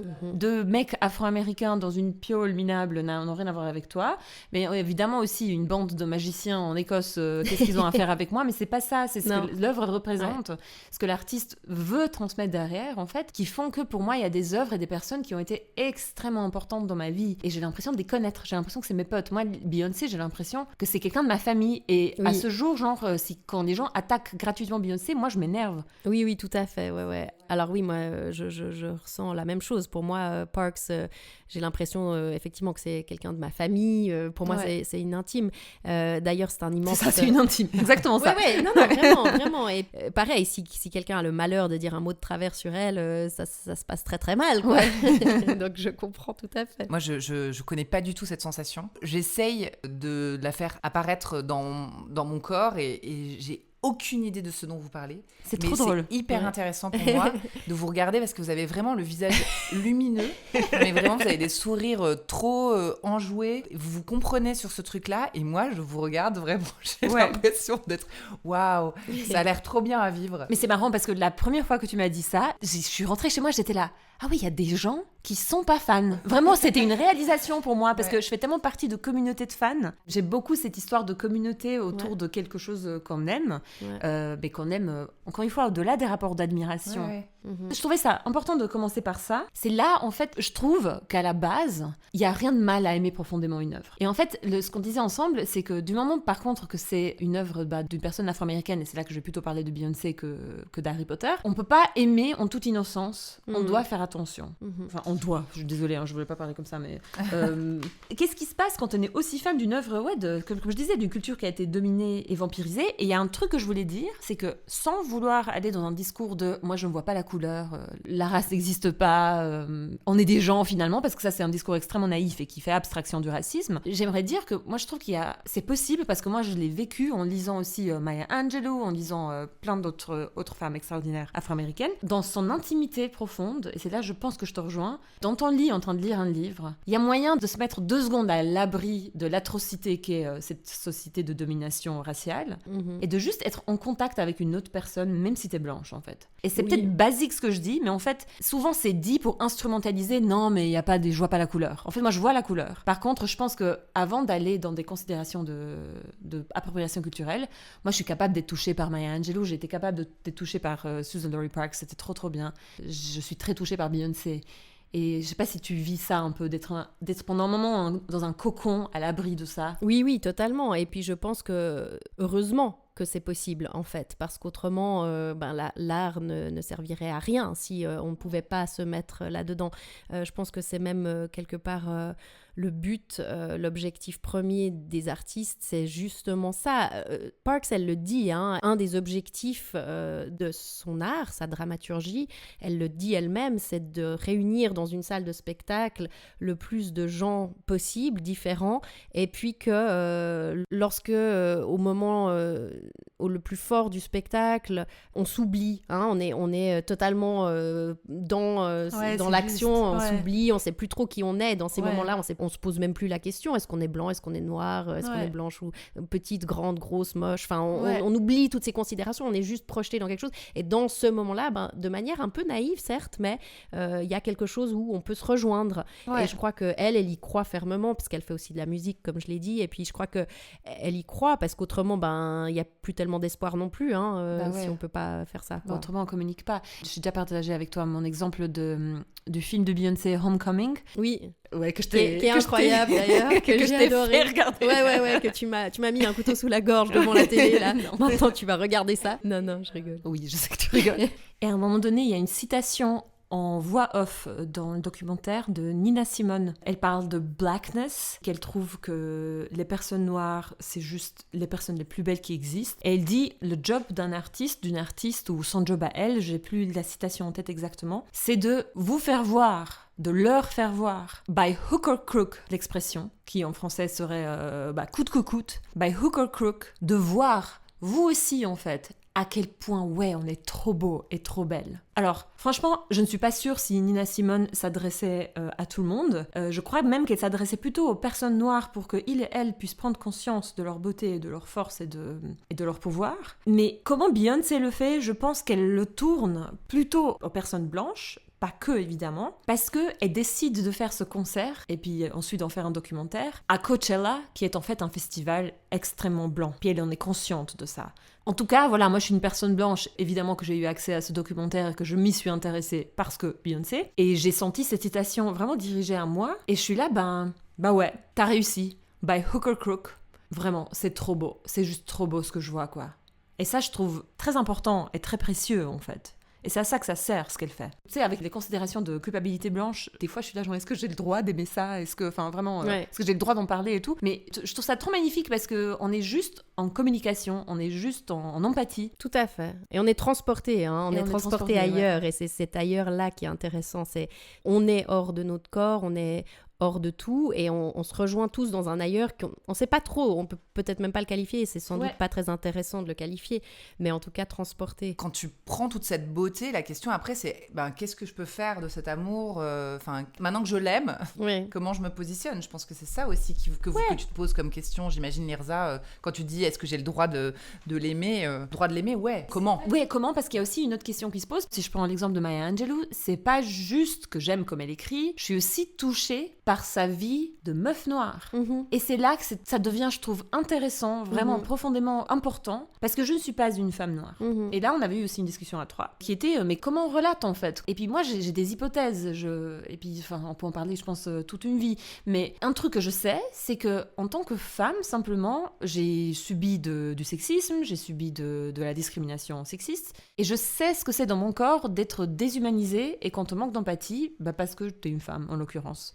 mecs afro-américains dans une piole minable n'ont rien à voir avec toi, mais évidemment aussi une bande de magiciens en Écosse, qu'est-ce qu'ils ont à faire avec moi? Mais c'est pas ça, c'est ce que l'œuvre représente, ce que l'artiste veut transmettre derrière, en fait, qui font que pour moi, il y a des œuvres et des personnes qui ont été extrêmement importantes dans ma vie. Et j'ai l'impression de les connaître, j'ai l'impression que c'est mes potes. Moi, Beyoncé, j'ai l'impression que c'est quelqu'un de ma famille. Et à ce jour, genre, quand les gens attaquent gratuitement Beyoncé, moi, je m'énerve. Oui, tout à fait, ouais. Alors oui, moi, je ressens la même chose. Pour moi, Parks, j'ai l'impression effectivement que c'est quelqu'un de ma famille. Pour moi, c'est une intime. D'ailleurs, c'est un immense... C'est une intime, exactement ça. Ouais, non, vraiment. Et pareil, si quelqu'un a le malheur de dire un mot de travers sur elle, ça se passe très très mal, quoi. Donc je comprends tout à fait. Moi, je connais pas du tout cette sensation. J'essaye de la faire apparaître dans mon corps et j'ai aucune idée de ce dont vous parlez. C'est trop drôle. C'est hyper intéressant pour moi de vous regarder parce que vous avez vraiment le visage lumineux, mais vraiment vous avez des sourires trop enjoués. Vous comprenez sur ce truc-là et moi je vous regarde vraiment, j'ai l'impression d'être waouh, ça a l'air trop bien à vivre. Mais c'est marrant parce que la première fois que tu m'as dit ça, je suis rentrée chez moi, j'étais là. Ah oui, il y a des gens qui sont pas fans. Vraiment, c'était une réalisation pour moi parce que je fais tellement partie de communautés de fans. J'ai beaucoup cette histoire de communauté autour de quelque chose qu'on aime, mais qu'on aime, encore une fois, au-delà des rapports d'admiration. Je trouvais ça important de commencer par ça. C'est là, en fait, je trouve qu'à la base, il y a rien de mal à aimer profondément une œuvre. Et en fait, ce qu'on disait ensemble, c'est que du moment, par contre, que c'est une œuvre d'une personne afro-américaine, et c'est là que je vais plutôt parler de Beyoncé que d'Harry Potter, on peut pas aimer en toute innocence. On doit faire attention. Enfin, on doit. Je suis désolée, je voulais pas parler comme ça, mais... Qu'est-ce qui se passe quand on est aussi fan d'une œuvre, comme je disais, d'une culture qui a été dominée et vampirisée? Et il y a un truc que je voulais dire, c'est que sans vouloir aller dans un discours de « moi, je ne vois pas la couleur, la race n'existe pas, on est des gens finalement », parce que ça, c'est un discours extrêmement naïf et qui fait abstraction du racisme. J'aimerais dire que moi, je trouve c'est possible, parce que moi, je l'ai vécu en lisant aussi Maya Angelou, en lisant plein d'autres femmes extraordinaires afro-américaines, dans son intimité profonde, et c'est là, je pense que je te rejoins, dans ton lit, en train de lire un livre, il y a moyen de se mettre 2 secondes à l'abri de l'atrocité qu'est cette société de domination raciale, et de juste être en contact avec une autre personne, même si t'es blanche, en fait. Et c'est peut-être basique ce que je dis, mais en fait, souvent c'est dit pour instrumentaliser, non, mais je vois pas la couleur. En fait, moi, je vois la couleur. Par contre, je pense que avant d'aller dans des considérations de appropriation culturelle, moi, je suis capable d'être touchée par Maya Angelou, j'ai été capable d'être touchée par Susan Dory Parks, c'était trop bien. Je suis très touchée par Beyoncé. Et je sais pas si tu vis ça un peu, d'être pendant un moment dans un cocon à l'abri de ça. Oui, totalement. Et puis je pense que, heureusement, que c'est possible en fait, parce qu'autrement l'art ne servirait à rien si on ne pouvait pas se mettre là-dedans. Je pense que c'est même quelque part le but, l'objectif premier des artistes, c'est justement ça. Parks, elle le dit, un des objectifs de son art, sa dramaturgie, elle le dit elle-même, c'est de réunir dans une salle de spectacle le plus de gens possible, différents, et puis que lorsque au moment au le plus fort du spectacle, on s'oublie, on est totalement dans l'action, on s'oublie, on sait plus trop qui on est dans ces moments-là, on se pose même plus la question, est-ce qu'on est blanc, est-ce qu'on est noir, est-ce qu'on est blanche ou petite, grande, grosse, moche, enfin on oublie toutes ces considérations, on est juste projeté dans quelque chose, et dans ce moment-là, de manière un peu naïve certes, mais il y a quelque chose où on peut se rejoindre, et je crois qu'elle y croit fermement, parce qu'elle fait aussi de la musique comme je l'ai dit, et puis je crois qu'elle y croit, parce qu'autrement il n'y a plus tellement d'espoir non plus, si on peut pas faire ça, quoi. Autrement on communique pas. J'ai déjà partagé avec toi mon exemple du film de Beyoncé, Homecoming. Oui. Ouais, qui est incroyable d'ailleurs, que j'ai adoré. Regarder. Ouais, que tu m'as mis un couteau sous la gorge devant la télé là. Maintenant tu vas regarder ça. Non, je rigole. Oui, je sais que tu rigoles. Et à un moment donné, il y a une citation en voix off dans le documentaire de Nina Simone. Elle parle de blackness, qu'elle trouve que les personnes noires, c'est juste les personnes les plus belles qui existent. Et elle dit, le job d'une artiste, ou son job à elle, j'ai plus la citation en tête exactement, c'est de vous faire voir, de leur faire voir, by hook or crook, l'expression, qui en français serait coûte que coûte, by hook or crook, de voir, vous aussi en fait, à quel point, ouais, on est trop beau et trop belle. Alors, franchement, je ne suis pas sûre si Nina Simone s'adressait à tout le monde. Je crois même qu'elle s'adressait plutôt aux personnes noires pour qu'ils et elles puissent prendre conscience de leur beauté, de leur force et de leur pouvoir. Mais comment Beyoncé le fait, je pense qu'elle le tourne plutôt aux personnes blanches, pas que évidemment, parce qu'elle décide de faire ce concert et puis ensuite d'en faire un documentaire à Coachella, qui est en fait un festival extrêmement blanc. Puis elle en est consciente de ça. En tout cas, voilà, moi je suis une personne blanche, évidemment que j'ai eu accès à ce documentaire et que je m'y suis intéressée parce que Beyoncé. Et j'ai senti cette citation vraiment dirigée à moi. Et je suis là, bah ouais, t'as réussi. By hook or crook. Vraiment, c'est trop beau. C'est juste trop beau ce que je vois, quoi. Et ça, je trouve très important et très précieux, en fait. Et c'est à ça que ça sert, ce qu'elle fait. Tu sais, avec les considérations de culpabilité blanche, des fois je suis là, genre, est-ce que j'ai le droit d'aimer ça ? Est-ce que j'ai le droit d'en parler et tout ? Mais je trouve ça trop magnifique parce qu'on est juste en communication, on est juste en empathie. Tout à fait. Et on est transporté, hein, on est transporté ailleurs. Ouais. Et c'est cet ailleurs-là qui est intéressant. On est hors de notre corps, on est hors de tout et on se rejoint tous dans un ailleurs qu'on ne sait pas trop, on peut peut-être même pas le qualifier, c'est sans doute pas très intéressant de le qualifier, mais en tout cas transporter. Quand tu prends toute cette beauté, la question après c'est qu'est-ce que je peux faire de cet amour, maintenant que je l'aime, comment je me positionne. Je pense que c'est ça aussi que tu te poses comme question, j'imagine Lirza, quand tu dis est-ce que j'ai le droit de l'aimer, droit de l'aimer, comment ? Oui, comment ? Parce qu'il y a aussi une autre question qui se pose, si je prends l'exemple de Maya Angelou, c'est pas juste que j'aime comme elle écrit, je suis aussi touchée par sa vie de meuf noire. Et c'est là que ça devient, je trouve, intéressant, vraiment profondément important, parce que je ne suis pas une femme noire. Et là, on avait eu aussi une discussion à 3, qui était, mais comment on relate, en fait ? Et puis moi, j'ai des hypothèses, et puis, on peut en parler, je pense, toute une vie, mais un truc que je sais, c'est que en tant que femme, simplement, j'ai subi du sexisme, j'ai subi de la discrimination sexiste, et je sais ce que c'est dans mon corps d'être déshumanisée, et qu'on te manque d'empathie, parce que t'es une femme, en l'occurrence.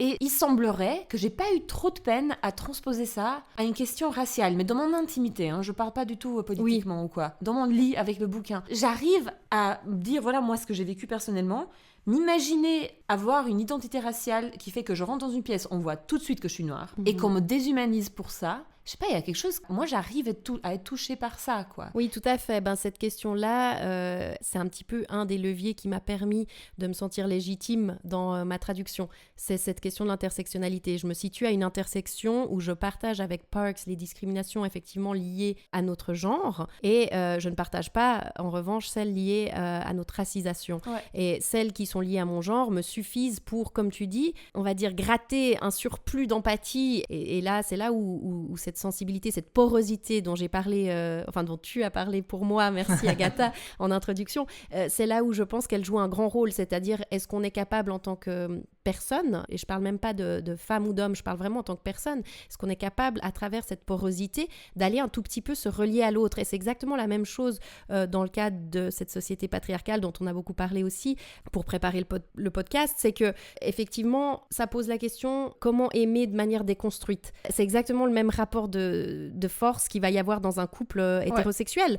Et il semblerait que j'ai pas eu trop de peine à transposer ça à une question raciale, mais dans mon intimité, je parle pas du tout politiquement ou quoi, dans mon lit avec le bouquin. J'arrive à dire, voilà moi ce que j'ai vécu personnellement, m'imaginer avoir une identité raciale qui fait que je rentre dans une pièce, on voit tout de suite que je suis noire, et qu'on me déshumanise pour ça. Je sais pas, il y a quelque chose, moi j'arrive à être touchée par ça, quoi. Oui, tout à fait. Cette question-là, c'est un petit peu un des leviers qui m'a permis de me sentir légitime dans ma traduction. C'est cette question de l'intersectionnalité. Je me situe à une intersection où je partage avec Parks les discriminations effectivement liées à notre genre et je ne partage pas, en revanche, celles liées à notre racisation. Et celles qui sont liées à mon genre me suffisent pour, comme tu dis, on va dire gratter un surplus d'empathie. Et là, c'est là où cette sensibilité, cette porosité dont j'ai parlé, dont tu as parlé pour moi, merci Agatha, en introduction, c'est là où je pense qu'elle joue un grand rôle, c'est-à-dire est-ce qu'on est capable en tant que personne, et je parle même pas de femme ou d'homme, je parle vraiment en tant que personne, est-ce qu'on est capable à travers cette porosité d'aller un tout petit peu se relier à l'autre, et c'est exactement la même chose dans le cadre de cette société patriarcale dont on a beaucoup parlé aussi pour préparer le podcast, c'est que effectivement ça pose la question comment aimer de manière déconstruite. C'est exactement le même rapport de force qu'il va y avoir dans un couple hétérosexuel.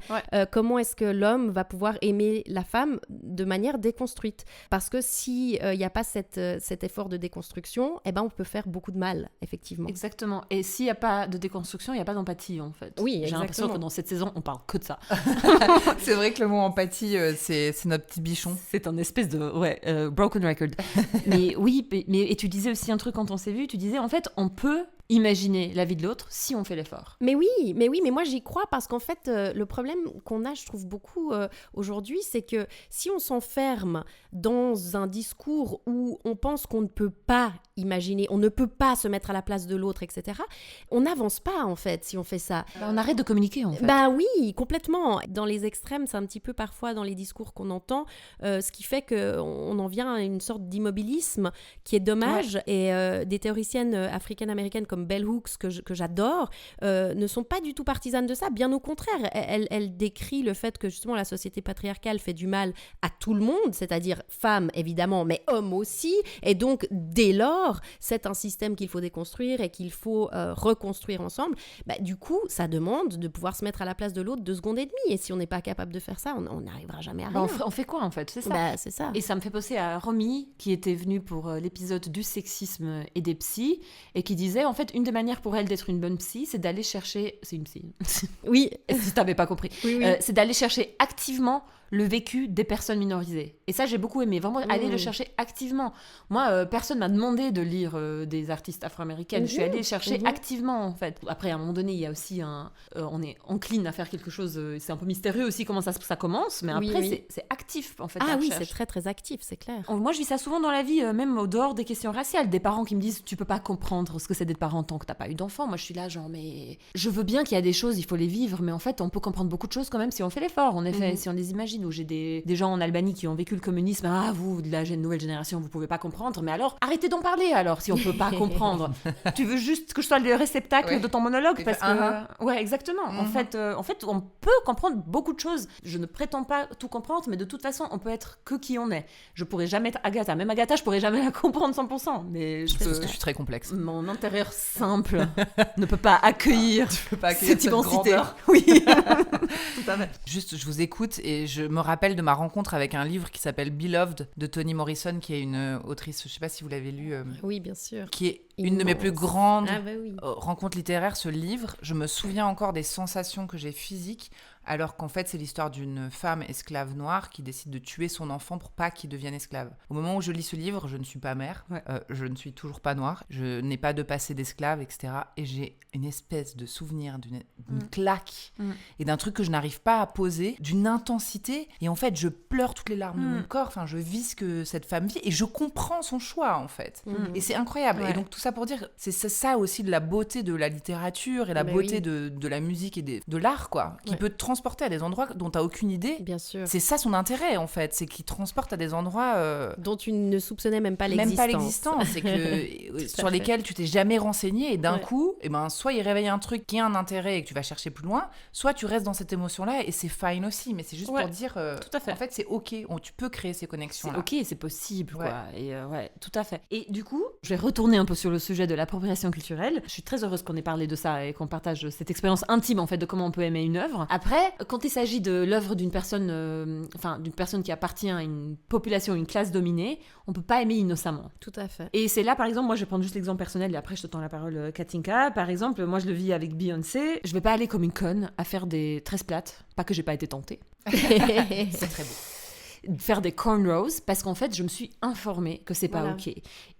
Comment est-ce que l'homme va pouvoir aimer la femme de manière déconstruite ? Parce que s'il n'y a pas cet effort de déconstruction, on peut faire beaucoup de mal, effectivement. Exactement. Et s'il n'y a pas de déconstruction, il n'y a pas d'empathie, en fait. Oui, exactement. J'ai l'impression que dans cette saison, on parle que de ça. C'est vrai que le mot empathie, c'est notre petit bichon. C'est un espèce de broken record. Mais oui, et tu disais aussi un truc quand on s'est vu, tu disais, en fait, on peut imaginer la vie de l'autre si on fait l'effort. Mais moi j'y crois parce qu'en fait le problème qu'on a, je trouve beaucoup aujourd'hui, c'est que si on s'enferme dans un discours où on pense pense qu'on ne peut pas imaginer, on ne peut pas se mettre à la place de l'autre, etc., on n'avance pas en fait si on fait ça. On arrête de communiquer en fait. Oui, complètement. Dans les extrêmes, c'est un petit peu parfois dans les discours qu'on entend, ce qui fait qu'on en vient à une sorte d'immobilisme qui est dommage. Et des théoriciennes africaines-américaines comme Bell Hooks, que j'adore, ne sont pas du tout partisanes de ça. Bien au contraire, elle décrit le fait que justement la société patriarcale fait du mal à tout le monde, c'est-à-dire femmes évidemment, mais hommes aussi. Et donc, dès lors, c'est un système qu'il faut déconstruire et qu'il faut reconstruire ensemble. Du coup, ça demande de pouvoir se mettre à la place de l'autre 2 secondes et demie. Et si on n'est pas capable de faire ça, on n'arrivera jamais à rien. On fait quoi en fait? C'est ça. C'est ça. Et ça me fait penser à Romy qui était venue pour l'épisode du sexisme et des psys et qui disait en fait une des manières pour elle d'être une bonne psy, c'est d'aller chercher... C'est une psy. Oui. Si t'avais pas compris. Oui. C'est d'aller chercher activement le vécu des personnes minorisées. Et ça, j'ai beaucoup aimé. Vraiment, aller le chercher activement. Moi, personne m'a demandé de lire des artistes afro-américaines. Je suis allée chercher activement, en fait. Après, à un moment donné, il y a aussi on est encline à faire quelque chose... c'est un peu mystérieux aussi comment ça commence, mais après, c'est actif, en fait, Ah la oui, recherche. c'est très, très actif, c'est clair. Moi, je vis ça souvent dans la vie, même au dehors des questions raciales. Des parents qui me disent « Tu peux pas comprendre ce que c'est d'être parent tant que t'as pas eu d'enfant. » Moi, je suis là, genre, mais... Je veux bien qu'il y a des choses, il faut les vivre, mais en fait, on peut comprendre beaucoup de choses quand même si on fait l'effort, en effet, si on les imagine. Où j'ai des gens en Albanie qui ont vécu le communisme. Ah, vous, de la nouvelle génération, vous pouvez pas comprendre. Mais alors, arrêtez d'en parler, alors, si on peut pas comprendre. Tu veux juste que je sois le réceptacle de ton monologue parce que... Ouais, exactement. En fait, on peut comprendre beaucoup de choses. Je ne prétends pas tout comprendre, mais de toute façon, on peut être que qui on est. Je pourrais jamais être Agatha. Même Agatha, je pourrais jamais la comprendre 100%. Mais Parce que je suis très complexe. Mon intérieur simple ne peut pas accueillir cette immensité. Oui, tout à fait. Juste, je vous écoute et je me rappelle de ma rencontre avec un livre qui s'appelle Beloved de Toni Morrison, qui est une autrice, je ne sais pas si vous l'avez lu. Oui, bien sûr. Qui est une de mes plus grandes oui. rencontres littéraires, ce livre. Je me souviens encore des sensations que j'ai physiques, alors qu'en fait, c'est l'histoire d'une femme esclave noire qui décide de tuer son enfant pour pas qu'il devienne esclave. Au moment où je lis ce livre, je ne suis pas mère, je ne suis toujours pas noire, je n'ai pas de passé d'esclave, etc. Et j'ai une espèce de souvenir d'une claque et d'un truc que je n'arrive pas à poser, d'une intensité. Et en fait, je pleure toutes les larmes de mon corps. Enfin, je vis ce que cette femme vit et je comprends son choix, en fait. Et c'est incroyable. Et donc, tout ça pour dire, c'est ça aussi de la beauté de la littérature et la beauté de la musique et de l'art, quoi, qui peut te transporter à des endroits dont tu n'as aucune idée. Bien sûr. C'est ça son intérêt, en fait. C'est qu'il transporte à des endroits... dont tu ne soupçonnais même pas l'existence. Même pas l'existence. C'est que sur lesquels tu t'es jamais renseigné et d'un coup, soit il réveille un truc qui a un intérêt et que tu vas chercher plus loin, soit tu restes dans cette émotion-là et c'est fine aussi. Mais c'est juste pour dire... tout à fait. En fait, c'est OK. Tu peux créer ces connexions-là. C'est OK, c'est possible, quoi. Et tout à fait. Et du coup, je vais retourner un peu sur le sujet de l'appropriation culturelle. Je suis très heureuse qu'on ait parlé de ça et qu'on partage cette expérience intime, en fait, de comment on peut aimer une œuvre. Après, quand il s'agit de l'œuvre d'une personne qui appartient à une population, une classe dominée, on peut pas aimer innocemment. Tout à fait. Et c'est là, par exemple, moi je vais prendre juste l'exemple personnel et après je te tends la parole, Katinka. Par exemple, moi je le vis avec Beyoncé. Je vais pas aller comme une conne à faire des tresses plates. Pas que j'ai pas été tentée. C'est très beau. Faire des cornrows parce qu'en fait je me suis informée que c'est pas OK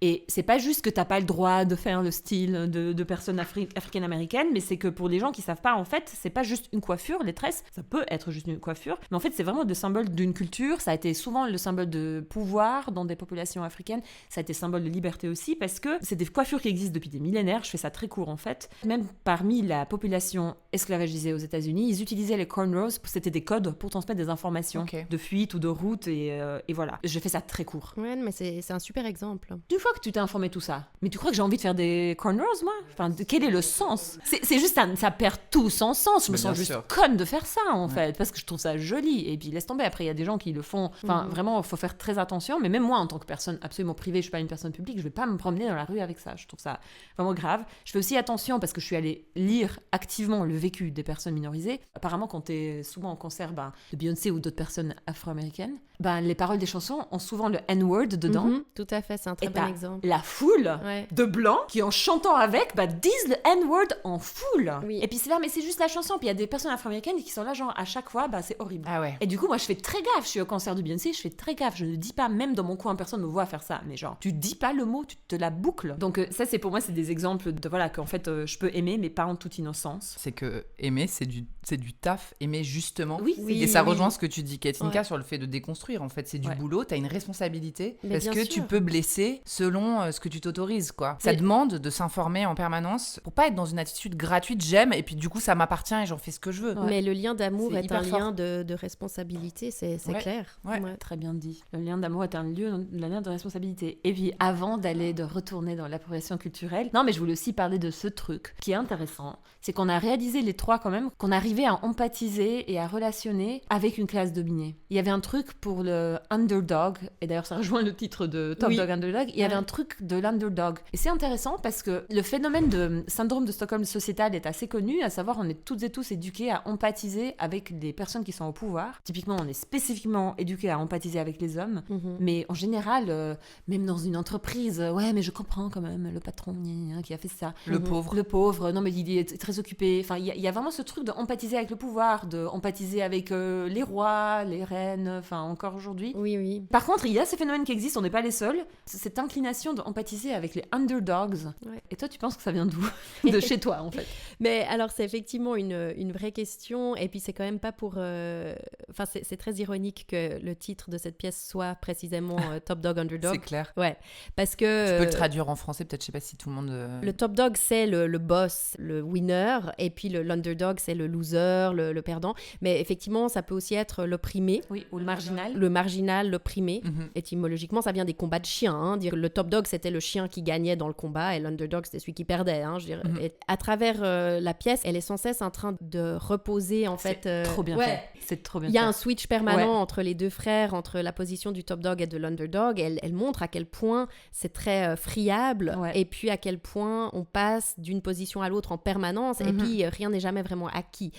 et c'est pas juste que t'as pas le droit de faire le style de personnes africaines-américaines, mais c'est que pour les gens qui savent pas, en fait c'est pas juste une coiffure, les tresses ça peut être juste une coiffure, mais en fait c'est vraiment le symbole d'une culture. Ça a été souvent le symbole de pouvoir dans des populations africaines, ça a été symbole de liberté aussi parce que c'est des coiffures qui existent depuis des millénaires. Je fais ça très court en fait. Même parmi la population esclavagisée aux États-Unis, ils utilisaient les cornrows, c'était des codes pour transmettre des informations de fuite ou de route. Et voilà, je fais ça très court. Ouais, mais c'est un super exemple. Une fois que tu t'es informé tout ça, mais tu crois que j'ai envie de faire des cornrows, moi? Enfin, quel est le sens? C'est juste, ça perd tout son sens. Je me sens juste conne de faire ça, en fait, parce que je trouve ça joli. Et puis, laisse tomber, après, il y a des gens qui le font. Enfin, vraiment, il faut faire très attention. Mais même moi, en tant que personne absolument privée, je suis pas une personne publique, je vais pas me promener dans la rue avec ça. Je trouve ça vraiment grave. Je fais aussi attention, parce que je suis allée lire activement le vécu des personnes minorisées. Apparemment, quand t'es souvent en concert de Beyoncé ou d'autres personnes afro-américaines, les paroles des chansons ont souvent le N-word dedans. Tout à fait, c'est un très bon exemple. La foule de blancs qui, en chantant avec, disent le N-word en foule. Oui. Et puis c'est là, mais c'est juste la chanson. Puis il y a des personnes afro-américaines qui sont là, genre, à chaque fois, c'est horrible. Ah ouais. Et du coup, moi, je fais très gaffe. Je suis au concert de Beyoncé, je fais très gaffe. Je ne dis pas, même dans mon coin, personne ne me voit faire ça. Mais genre, tu dis pas le mot, tu te la boucles. Donc ça, c'est pour moi, c'est des exemples de, voilà, qu'en fait, je peux aimer, mais pas en toute innocence. C'est que aimer, c'est du taf. Aimer justement. Oui. Et ça rejoint ce que tu dis, Katinka, sur le fait de déconstruire. détruire en fait. C'est du Ouais. boulot, t'as une responsabilité Mais parce bien que sûr. tu peux blesser selon ce que tu t'autorises quoi. Ça demande de s'informer en permanence pour pas être dans une attitude gratuite, j'aime et puis du coup ça m'appartient et j'en fais ce que je veux. Ouais. Mais le lien d'amour C'est est hyper un fort. lien de responsabilité, c'est Ouais. clair. Ouais. Très bien dit. Le lien d'amour est un lien de responsabilité. Et puis, avant de retourner dans l'appropriation culturelle, non, mais je voulais aussi parler de ce truc qui est intéressant. C'est qu'on a réalisé les trois quand même, qu'on arrivait à empathiser et à relationner avec une classe dominée. Il y avait un truc pour le underdog, et d'ailleurs ça rejoint le titre de Top Oui. Dog Underdog, il y avait un truc de l'underdog. Et c'est intéressant parce que le phénomène de syndrome de Stockholm sociétal est assez connu, à savoir on est toutes et tous éduqués à empathiser avec des personnes qui sont au pouvoir. Typiquement, on est spécifiquement éduqués à empathiser avec les hommes, mais en général, même dans une entreprise, ouais, mais je comprends quand même le patron qui a fait ça. Le pauvre. Le pauvre, non mais il est très occupé. Enfin, il y a vraiment ce truc d'empathiser avec le pouvoir, d'empathiser avec les rois, les reines, enfin encore aujourd'hui. Oui, oui. Par contre, il y a ces phénomènes qui existent, on n'est pas les seuls. Cette inclination d'empathiser avec les underdogs. Ouais. Et toi, tu penses que ça vient d'où? De chez toi, en fait. Mais alors, c'est effectivement une vraie question. Et puis, c'est quand même pas pour... Enfin, c'est très ironique que le titre de cette pièce soit précisément Top Dog Underdog. C'est clair. Ouais, parce que... Tu peux le traduire en français, peut-être, je sais pas si tout le monde... Le top dog, c'est le boss, le winner, et puis l'underdog, c'est le loser, le perdant. Mais effectivement, ça peut aussi être l'opprimé, Oui, ou le marginal. le marginal, l'opprimé. Mhm. Étymologiquement, ça vient des combats de chiens. Hein. Dire, le top dog, c'était le chien qui gagnait dans le combat, et l'underdog, c'était celui qui perdait. Hein, je dirais. Et à travers la pièce, elle est sans cesse en train de reposer, en fait... Trop bien ouais. fait. C'est trop bien Il y a fait. un switch permanent Ouais. entre les deux frères, entre la position du top dog et de l'underdog. Elle montre à quel point c'est très friable Ouais. et puis à quel point on passe d'une position à l'autre en permanence et puis rien n'est jamais vraiment acquis.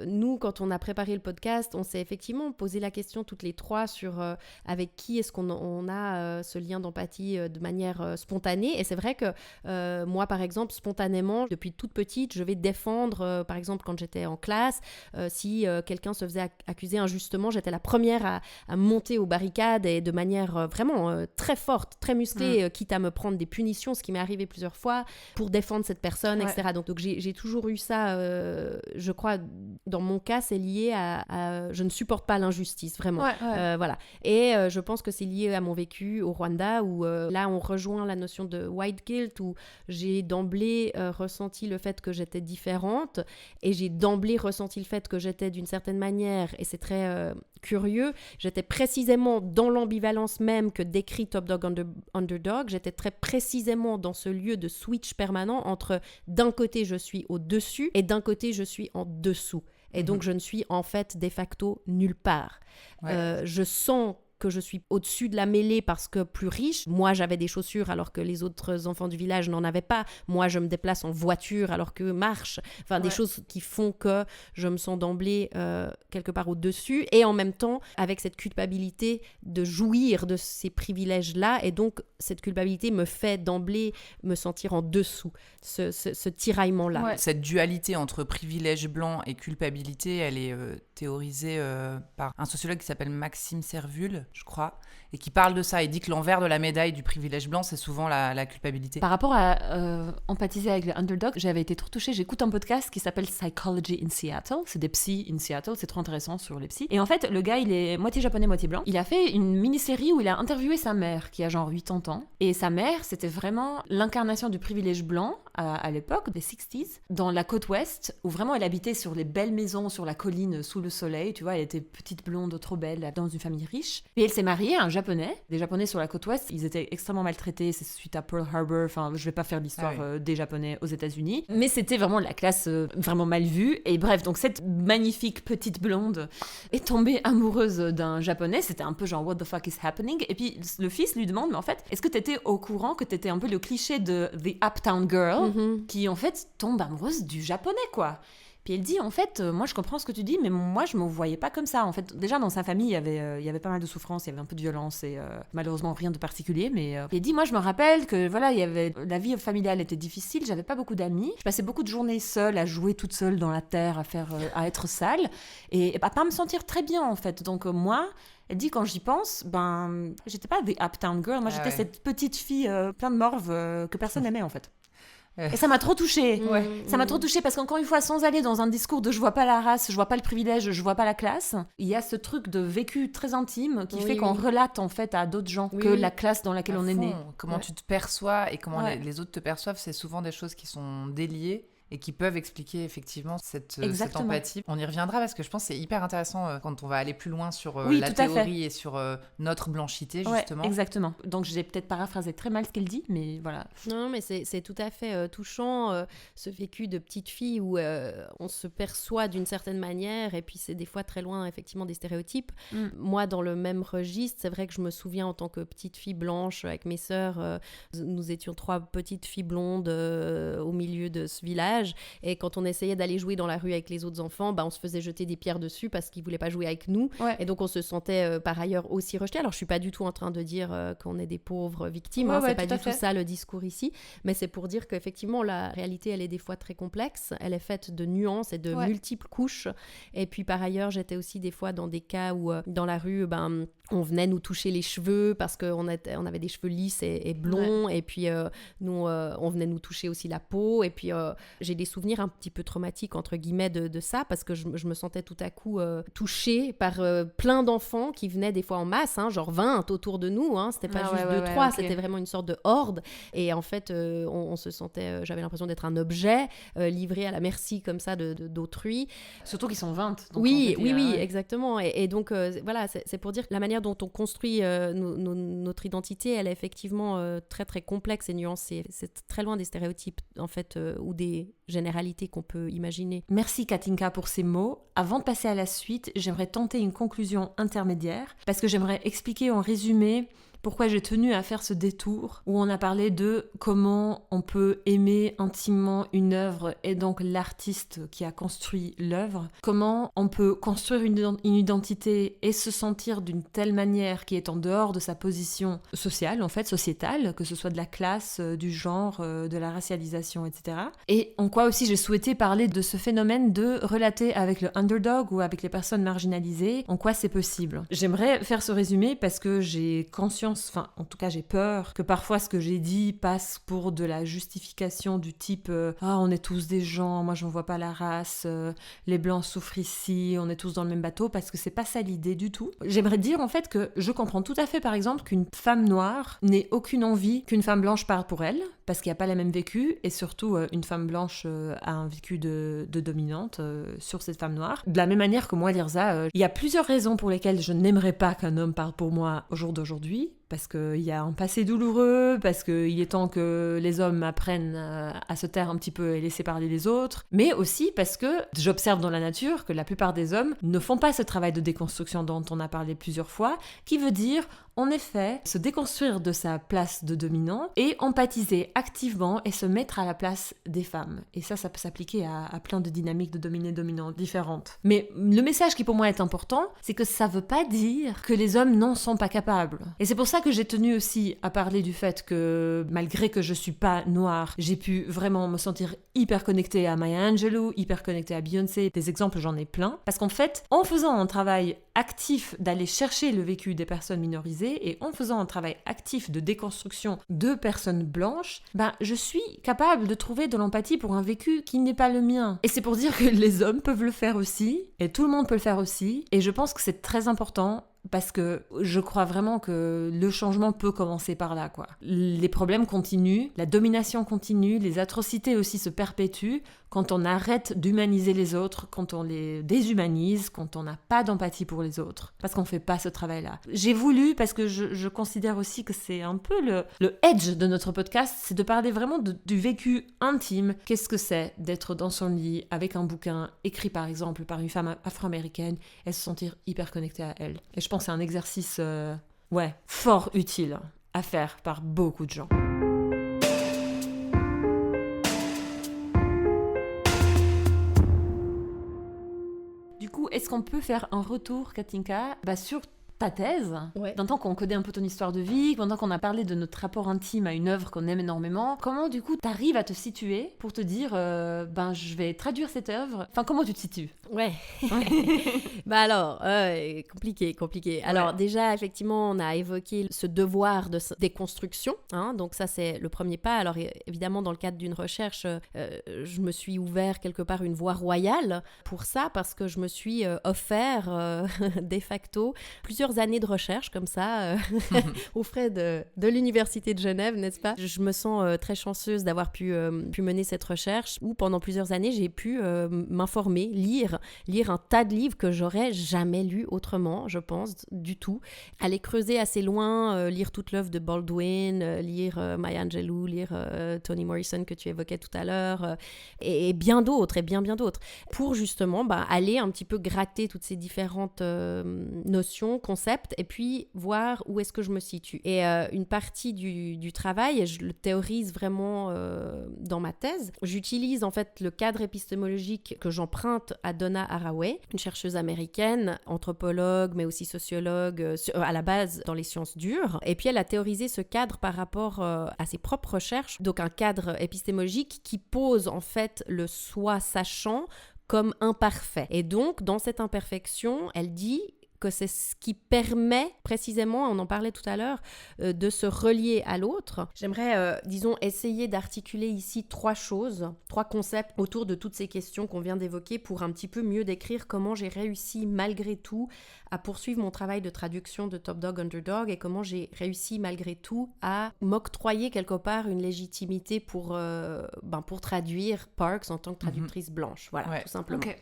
Nous, quand on a préparé le podcast, on s'est effectivement posé la question toutes les trois sur avec qui est-ce qu'on a ce lien d'empathie de manière spontanée. Et c'est vrai que moi, par exemple, spontanément, depuis toute petite, je vais défendre, par exemple, quand j'étais en classe, si quelqu'un se faisait accuser injustement, j'étais la première à monter aux barricades et de manière vraiment très forte, très musclée, quitte à me prendre des punitions, ce qui m'est arrivé plusieurs fois, pour défendre cette personne, Ouais. etc. Donc j'ai toujours eu ça, je crois, dans mon cas, c'est lié à je ne supporte pas l'injustice, vraiment. Ouais, ouais. Voilà. Et je pense que c'est lié à mon vécu au Rwanda, où là, on rejoint la notion de white guilt, où j'ai d'emblée ressenti le fait que j'étais différente, et j'ai d'emblée ressenti le fait que j'étais d'une certaine manière, et c'est très curieux, j'étais précisément dans l'ambivalence même que décrit Top Dog Underdog, j'étais très précisément dans ce lieu de switch permanent entre d'un côté je suis au-dessus et d'un côté je suis en dessous. Et donc je ne suis en fait de facto nulle part. Ouais. Je sens que je suis au-dessus de la mêlée parce que plus riche. Moi, j'avais des chaussures alors que les autres enfants du village n'en avaient pas. Moi, je me déplace en voiture alors qu'eux marchent. Enfin, des choses qui font que je me sens d'emblée quelque part au-dessus. Et en même temps, avec cette culpabilité de jouir de ces privilèges-là. Et donc, cette culpabilité me fait d'emblée me sentir en dessous. Ce tiraillement-là. Ouais. Cette dualité entre privilège blanc et culpabilité, elle est théorisée par un sociologue qui s'appelle Maxime Servul, je crois, et qui parle de ça. Il dit que l'envers de la médaille du privilège blanc, c'est souvent la culpabilité. Par rapport à empathiser avec les underdogs, j'avais été trop touchée. J'écoute un podcast qui s'appelle Psychology in Seattle. C'est des psys in Seattle. C'est trop intéressant sur les psys. Et en fait, le gars, il est moitié japonais, moitié blanc. Il a fait une mini-série où il a interviewé sa mère, qui a genre 80 ans. Et sa mère, c'était vraiment l'incarnation du privilège blanc à l'époque, des 60s, dans la côte ouest, où vraiment elle habitait sur les belles maisons, sur la colline, sous le soleil. Tu vois, elle était petite blonde, trop belle, dans une famille riche. Et elle s'est mariée à un japonais. Les japonais sur la côte ouest, ils étaient extrêmement maltraités. C'est suite à Pearl Harbor. Enfin, je vais pas faire l'histoire des japonais aux États-Unis. Mais c'était vraiment la classe vraiment mal vue. Et bref, donc cette magnifique petite blonde est tombée amoureuse d'un japonais. C'était un peu genre, what the fuck is happening? Et puis le fils lui demande, mais en fait, est-ce que t'étais au courant que t'étais un peu le cliché de the uptown girl qui en fait tombe amoureuse du japonais, quoi? Puis elle dit, en fait, moi je comprends ce que tu dis, mais moi je me voyais pas comme ça. En fait, déjà dans sa famille, il y avait pas mal de souffrance, il y avait un peu de violence et malheureusement rien de particulier. Mais elle dit, moi je me rappelle que voilà, la vie familiale était difficile, j'avais pas beaucoup d'amis. Je passais beaucoup de journées seule à jouer toute seule dans la terre, à être sale et à pas me sentir très bien en fait. Donc moi. Elle dit, quand j'y pense, ben, j'étais pas the uptown girl, moi j'étais cette petite fille plein de morve que personne n'aimait en fait. Et ça m'a trop touchée. Ça m'a trop Mmh. touchée parce qu'encore une fois, sans aller dans un discours de je vois pas la race, je vois pas le privilège, je vois pas la classe, il y a ce truc de vécu très intime qui fait qu'on relate en fait à d'autres gens que la classe dans laquelle À on est né. fond. Comment tu te perçois et comment Ouais. les autres te perçoivent, c'est souvent des choses qui sont déliées et qui peuvent expliquer effectivement cette Exactement. empathie. On y reviendra parce que je pense que c'est hyper intéressant quand on va aller plus loin sur Oui, la tout à fait. théorie et sur notre blanchité, justement. Ouais, exactement. Donc j'ai peut-être paraphrasé très mal ce qu'elle dit, mais voilà. Non, mais c'est tout à fait touchant, ce vécu de petite fille où on se perçoit d'une certaine manière et puis c'est des fois très loin effectivement des stéréotypes. Moi, dans le même registre, c'est vrai que je me souviens en tant que petite fille blanche avec mes sœurs, nous étions 3 petites filles blondes au milieu de ce village et quand on essayait d'aller jouer dans la rue avec les autres enfants, on se faisait jeter des pierres dessus parce qu'ils voulaient pas jouer avec nous. Ouais. Et donc on se sentait par ailleurs aussi rejetés. Alors je suis pas du tout en train de dire qu'on est des pauvres victimes, c'est pas du tout ça le discours ici, mais c'est pour dire qu'effectivement la réalité elle est des fois très complexe, elle est faite de nuances et de multiples couches. Et puis par ailleurs j'étais aussi des fois dans des cas où dans la rue on venait nous toucher les cheveux parce qu'on avait des cheveux lisses et blonds et puis nous on venait nous toucher aussi la peau et puis j'ai des souvenirs un petit peu traumatiques entre guillemets de ça parce que je me sentais tout à coup touchée par plein d'enfants qui venaient des fois en masse, genre 20 autour de nous, c'était pas juste 2-3, c'était vraiment une sorte de horde et en fait on se sentait, j'avais l'impression d'être un objet livré à la merci comme ça d'autrui. Surtout qu'ils sont 20. Donc Oui, exactement. Et donc, voilà, c'est pour dire que la manière dont on construit notre identité, elle est effectivement très, très complexe et nuancée. C'est très loin des stéréotypes, en fait, ou des généralités qu'on peut imaginer. Merci Katinka pour ces mots. Avant de passer à la suite, j'aimerais tenter une conclusion intermédiaire, parce que j'aimerais expliquer en résumé pourquoi j'ai tenu à faire ce détour où on a parlé de comment on peut aimer intimement une œuvre et donc l'artiste qui a construit l'œuvre, comment on peut construire une identité et se sentir d'une telle manière qui est en dehors de sa position sociale, en fait sociétale, que ce soit de la classe, du genre, de la racialisation, etc. Et en quoi aussi j'ai souhaité parler de ce phénomène de relater avec le underdog ou avec les personnes marginalisées, en quoi c'est possible. J'aimerais faire ce résumé parce que j'ai conscience, enfin en tout cas j'ai peur que parfois ce que j'ai dit passe pour de la justification du type on est tous des gens, moi j'en vois pas la race, les blancs souffrent ici, on est tous dans le même bateau, parce que c'est pas ça l'idée du tout. J'aimerais dire en fait que je comprends tout à fait par exemple qu'une femme noire n'ait aucune envie qu'une femme blanche parle pour elle, parce qu'il n'y a pas la même vécu, et surtout une femme blanche a un vécu de dominante sur cette femme noire. De la même manière que moi, Lirza, il y a plusieurs raisons pour lesquelles je n'aimerais pas qu'un homme parle pour moi au jour d'aujourd'hui, parce qu'il y a un passé douloureux, parce qu'il est temps que les hommes apprennent à se taire un petit peu et laisser parler les autres, mais aussi parce que j'observe dans la nature que la plupart des hommes ne font pas ce travail de déconstruction dont on a parlé plusieurs fois, qui veut dire en effet se déconstruire de sa place de dominant et empathiser activement et se mettre à la place des femmes. Et ça peut s'appliquer à plein de dynamiques de dominé-dominant différentes. Mais le message qui pour moi est important, c'est que ça veut pas dire que les hommes n'en sont pas capables. Et c'est pour ça que j'ai tenu aussi à parler du fait que malgré que je suis pas noire, j'ai pu vraiment me sentir hyper connectée à Maya Angelou, hyper connectée à Beyoncé. Des exemples, j'en ai plein. Parce qu'en fait, en faisant un travail actif d'aller chercher le vécu des personnes minorisées et en faisant un travail actif de déconstruction de personnes blanches, je suis capable de trouver de l'empathie pour un vécu qui n'est pas le mien. Et c'est pour dire que les hommes peuvent le faire aussi, et tout le monde peut le faire aussi, et je pense que c'est très important parce que je crois vraiment que le changement peut commencer par là, quoi. Les problèmes continuent, la domination continue, les atrocités aussi se perpétuent quand on arrête d'humaniser les autres, quand on les déshumanise, quand on n'a pas d'empathie pour les autres, parce qu'on fait pas ce travail-là. J'ai voulu, parce que je considère aussi que c'est un peu le edge de notre podcast, c'est de parler vraiment du vécu intime. Qu'est-ce que c'est d'être dans son lit avec un bouquin écrit par exemple par une femme afro-américaine et se sentir hyper connectée à elle. Et je pense que c'est un exercice fort utile à faire par beaucoup de gens. Du coup, est-ce qu'on peut faire un retour, Katinka, sur ta thèse, pendant qu'on codait un peu ton histoire de vie, pendant qu'on a parlé de notre rapport intime à une œuvre qu'on aime énormément, comment du coup t'arrives à te situer pour te dire je vais traduire cette œuvre, enfin comment tu te situes? Ouais. Bah alors, compliqué. Alors déjà, effectivement, on a évoqué ce devoir de déconstruction, hein, donc ça c'est le premier pas. Alors évidemment, dans le cadre d'une recherche, je me suis ouvert quelque part une voie royale pour ça, parce que je me suis offert de facto plusieurs années de recherche comme ça, aux frais de l'Université de Genève, n'est-ce pas? Je me sens très chanceuse d'avoir pu mener cette recherche où pendant plusieurs années, j'ai pu m'informer, lire un tas de livres que j'aurais jamais lus autrement, je pense, du tout. Aller creuser assez loin, lire toute l'œuvre de Baldwin, lire Maya Angelou, lire Toni Morrison que tu évoquais tout à l'heure, et bien d'autres, et bien d'autres, pour justement aller un petit peu gratter toutes ces différentes notions, concepts, et puis voir où est-ce que je me situe. Et une partie du travail, et je le théorise vraiment dans ma thèse, j'utilise en fait le cadre épistémologique que j'emprunte à Donna Haraway, une chercheuse américaine, anthropologue, mais aussi sociologue, à la base dans les sciences dures. Et puis elle a théorisé ce cadre par rapport à ses propres recherches, donc un cadre épistémologique qui pose en fait le soi sachant comme imparfait. Et donc, dans cette imperfection, elle dit que c'est ce qui permet précisément, on en parlait tout à l'heure, de se relier à l'autre. J'aimerais, essayer d'articuler ici trois concepts autour de toutes ces questions qu'on vient d'évoquer pour un petit peu mieux décrire comment j'ai réussi malgré tout à poursuivre mon travail de traduction de Top Dog Underdog et comment j'ai réussi malgré tout à m'octroyer quelque part une légitimité pour traduire Parks en tant que traductrice blanche. Voilà, tout simplement. Okay.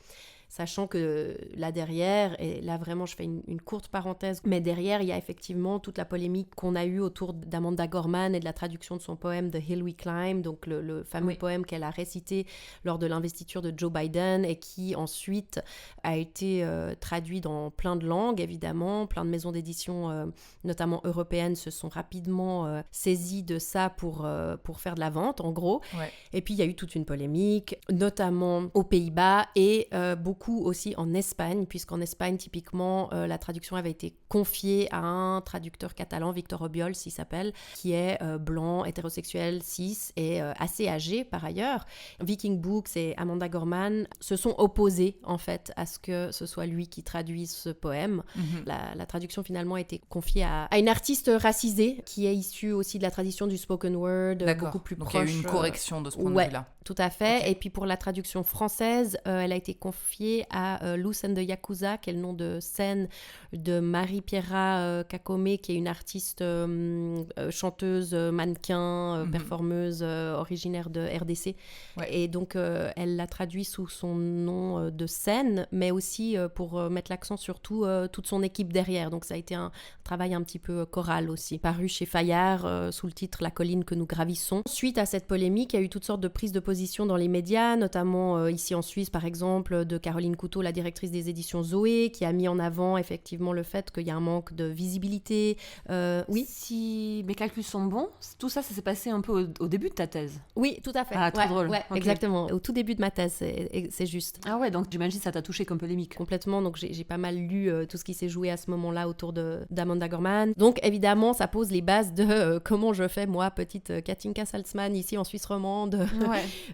Sachant que là derrière, et là vraiment je fais une courte parenthèse, mais derrière il y a effectivement toute la polémique qu'on a eue autour d'Amanda Gorman et de la traduction de son poème The Hill We Climb, donc le fameux poème qu'elle a récité lors de l'investiture de Joe Biden et qui ensuite a été traduit dans plein de langues évidemment, plein de maisons d'édition notamment européennes se sont rapidement saisies de ça pour faire de la vente en gros. Et puis il y a eu toute une polémique, notamment aux Pays-Bas et beaucoup aussi en Espagne, puisqu'en Espagne, typiquement, la traduction avait été confiée à un traducteur catalan, Victor Obiols, il s'appelle, qui est blanc, hétérosexuel, cis et assez âgé par ailleurs. Viking Books et Amanda Gorman se sont opposés, en fait, à ce que ce soit lui qui traduise ce poème. La traduction, finalement, a été confiée à une artiste racisée, qui est issue aussi de la tradition du spoken word, beaucoup plus donc proche. Donc il y a eu une correction de ce point de vue-là. Tout à fait. Okay. Et puis pour la traduction française, elle a été confiée à Loose and the Yakuza, qui est le nom de scène de Marie-Pierra Kakome, qui est une artiste chanteuse, mannequin, performeuse, originaire de RDC. Et donc, elle l'a traduit sous son nom de scène, mais aussi pour mettre l'accent sur toute son équipe derrière. Donc, ça a été un travail un petit peu choral aussi, paru chez Fayard sous le titre « La colline que nous gravissons ». Suite à cette polémique, il y a eu toutes sortes de prises de position dans les médias, notamment ici en Suisse, par exemple, de Caroline Couteau, la directrice des éditions Zoé, qui a mis en avant effectivement le fait qu'il y a un manque de visibilité. Oui. Si mes calculs sont bons, tout ça s'est passé un peu au début de ta thèse. Oui, tout à fait. Ah, trop drôle. Ouais, okay. Exactement. Au tout début de ma thèse, c'est juste. Ah ouais, donc j'imagine que ça t'a touché comme polémique. Complètement, donc j'ai pas mal lu tout ce qui s'est joué à ce moment-là autour d'Amanda Gorman. Donc évidemment, ça pose les bases de comment je fais, moi, petite Katinka Salzman, ici en Suisse romande,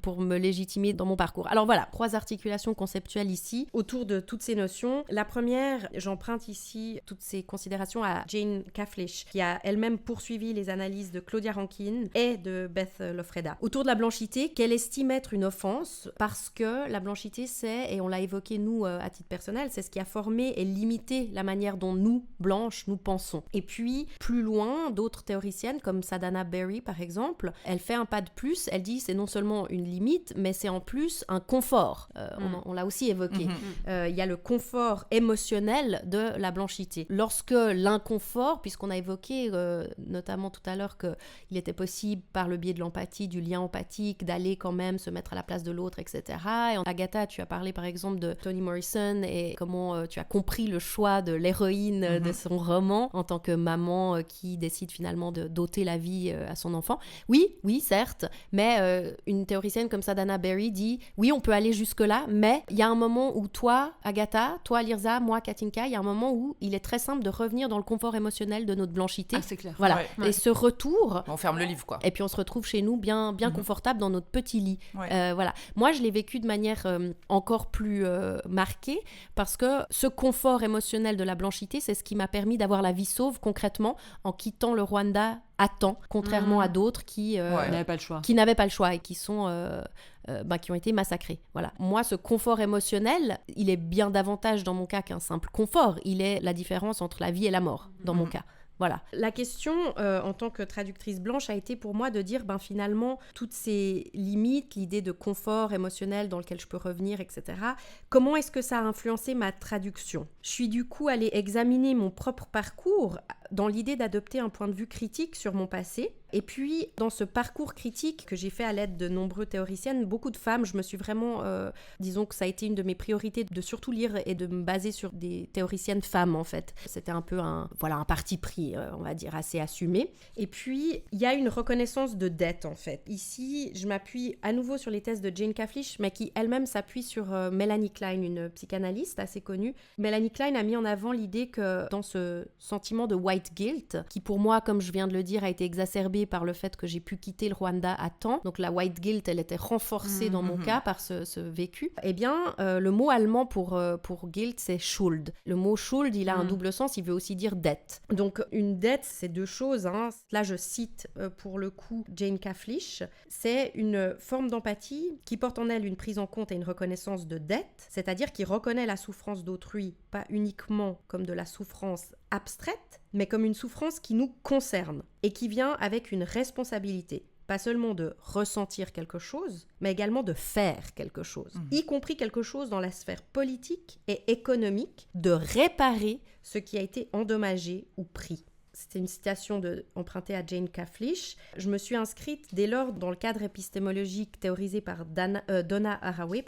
pour me légitimer dans mon parcours. Alors voilà, 3 articulations conceptuelles ici autour de toutes ces notions. La première, j'emprunte ici toutes ces considérations à Jane Kaflish, qui a elle-même poursuivi les analyses de Claudia Rankine et de Beth Lofreda. Autour de la blanchité, qu'elle estime être une offense, parce que la blanchité, c'est, et on l'a évoqué nous à titre personnel, c'est ce qui a formé et limité la manière dont nous, blanches, nous pensons. Et puis, plus loin, d'autres théoriciennes, comme Sadhana Berry par exemple, elle fait un pas de plus, elle dit c'est non seulement une limite, mais c'est en plus un confort. On l'a aussi évoqué. Il y a le confort émotionnel de la blanchité. Lorsque l'inconfort, puisqu'on a évoqué notamment tout à l'heure qu'il était possible par le biais de l'empathie, du lien empathique, d'aller quand même se mettre à la place de l'autre, etc. Et Agatha, tu as parlé par exemple de Toni Morrison et comment tu as compris le choix de l'héroïne de son roman en tant que maman qui décide finalement de doter la vie à son enfant. Oui, certes, mais une théoricienne comme Sadhana Berry dit oui, on peut aller jusque-là, mais il y a un moment moment où toi, Agatha, toi, Lirza, moi, Katinka, il y a un moment où il est très simple de revenir dans le confort émotionnel de notre blanchité. Ah, c'est clair. Voilà. Ouais. Et ce retour... On ferme le livre, quoi. Et puis on se retrouve chez nous bien confortable dans notre petit lit. Ouais. Voilà. Moi, je l'ai vécu de manière encore plus marquée parce que ce confort émotionnel de la blanchité, c'est ce qui m'a permis d'avoir la vie sauve concrètement en quittant le Rwanda à temps, contrairement à d'autres qui n'avaient pas le choix. Qui n'avaient pas le choix et qui sont... qui ont été massacrés. Voilà. Moi, ce confort émotionnel, il est bien davantage dans mon cas qu'un simple confort. Il est la différence entre la vie et la mort, dans mon cas. Voilà. La question, en tant que traductrice blanche, a été pour moi de dire, finalement, toutes ces limites, l'idée de confort émotionnel dans lequel je peux revenir, etc., comment est-ce que ça a influencé ma traduction ? Je suis du coup allée examiner mon propre parcours dans l'idée d'adopter un point de vue critique sur mon passé. Et puis, dans ce parcours critique que j'ai fait à l'aide de nombreuses théoriciennes, beaucoup de femmes, je me suis vraiment... disons que ça a été une de mes priorités de surtout lire et de me baser sur des théoriciennes femmes, en fait. C'était un peu un parti pris, on va dire, assez assumé. Et puis, il y a une reconnaissance de dette, en fait. Ici, je m'appuie à nouveau sur les thèses de Jane Cavendish, mais qui elle-même s'appuie sur Melanie Klein, une psychanalyste assez connue. Melanie Klein a mis en avant l'idée que dans ce sentiment de white guilt, qui pour moi, comme je viens de le dire, a été exacerbé par le fait que j'ai pu quitter le Rwanda à temps. Donc la white guilt, elle était renforcée dans mon cas par ce vécu. Eh bien, le mot allemand pour guilt, c'est Schuld. Le mot Schuld, il a un double sens, il veut aussi dire dette. Donc une dette, c'est deux choses. Là, je cite pour le coup Jane Cavendish. C'est une forme d'empathie qui porte en elle une prise en compte et une reconnaissance de dette, c'est-à-dire qui reconnaît la souffrance d'autrui, pas uniquement comme de la souffrance abstraite, mais comme une souffrance qui nous concerne et qui vient avec une responsabilité. Pas seulement de ressentir quelque chose, mais également de faire quelque chose, y compris quelque chose dans la sphère politique et économique, de réparer ce qui a été endommagé ou pris. C'était une citation empruntée à Jane Cavendish. Je me suis inscrite dès lors dans le cadre épistémologique théorisé par Donna Haraway,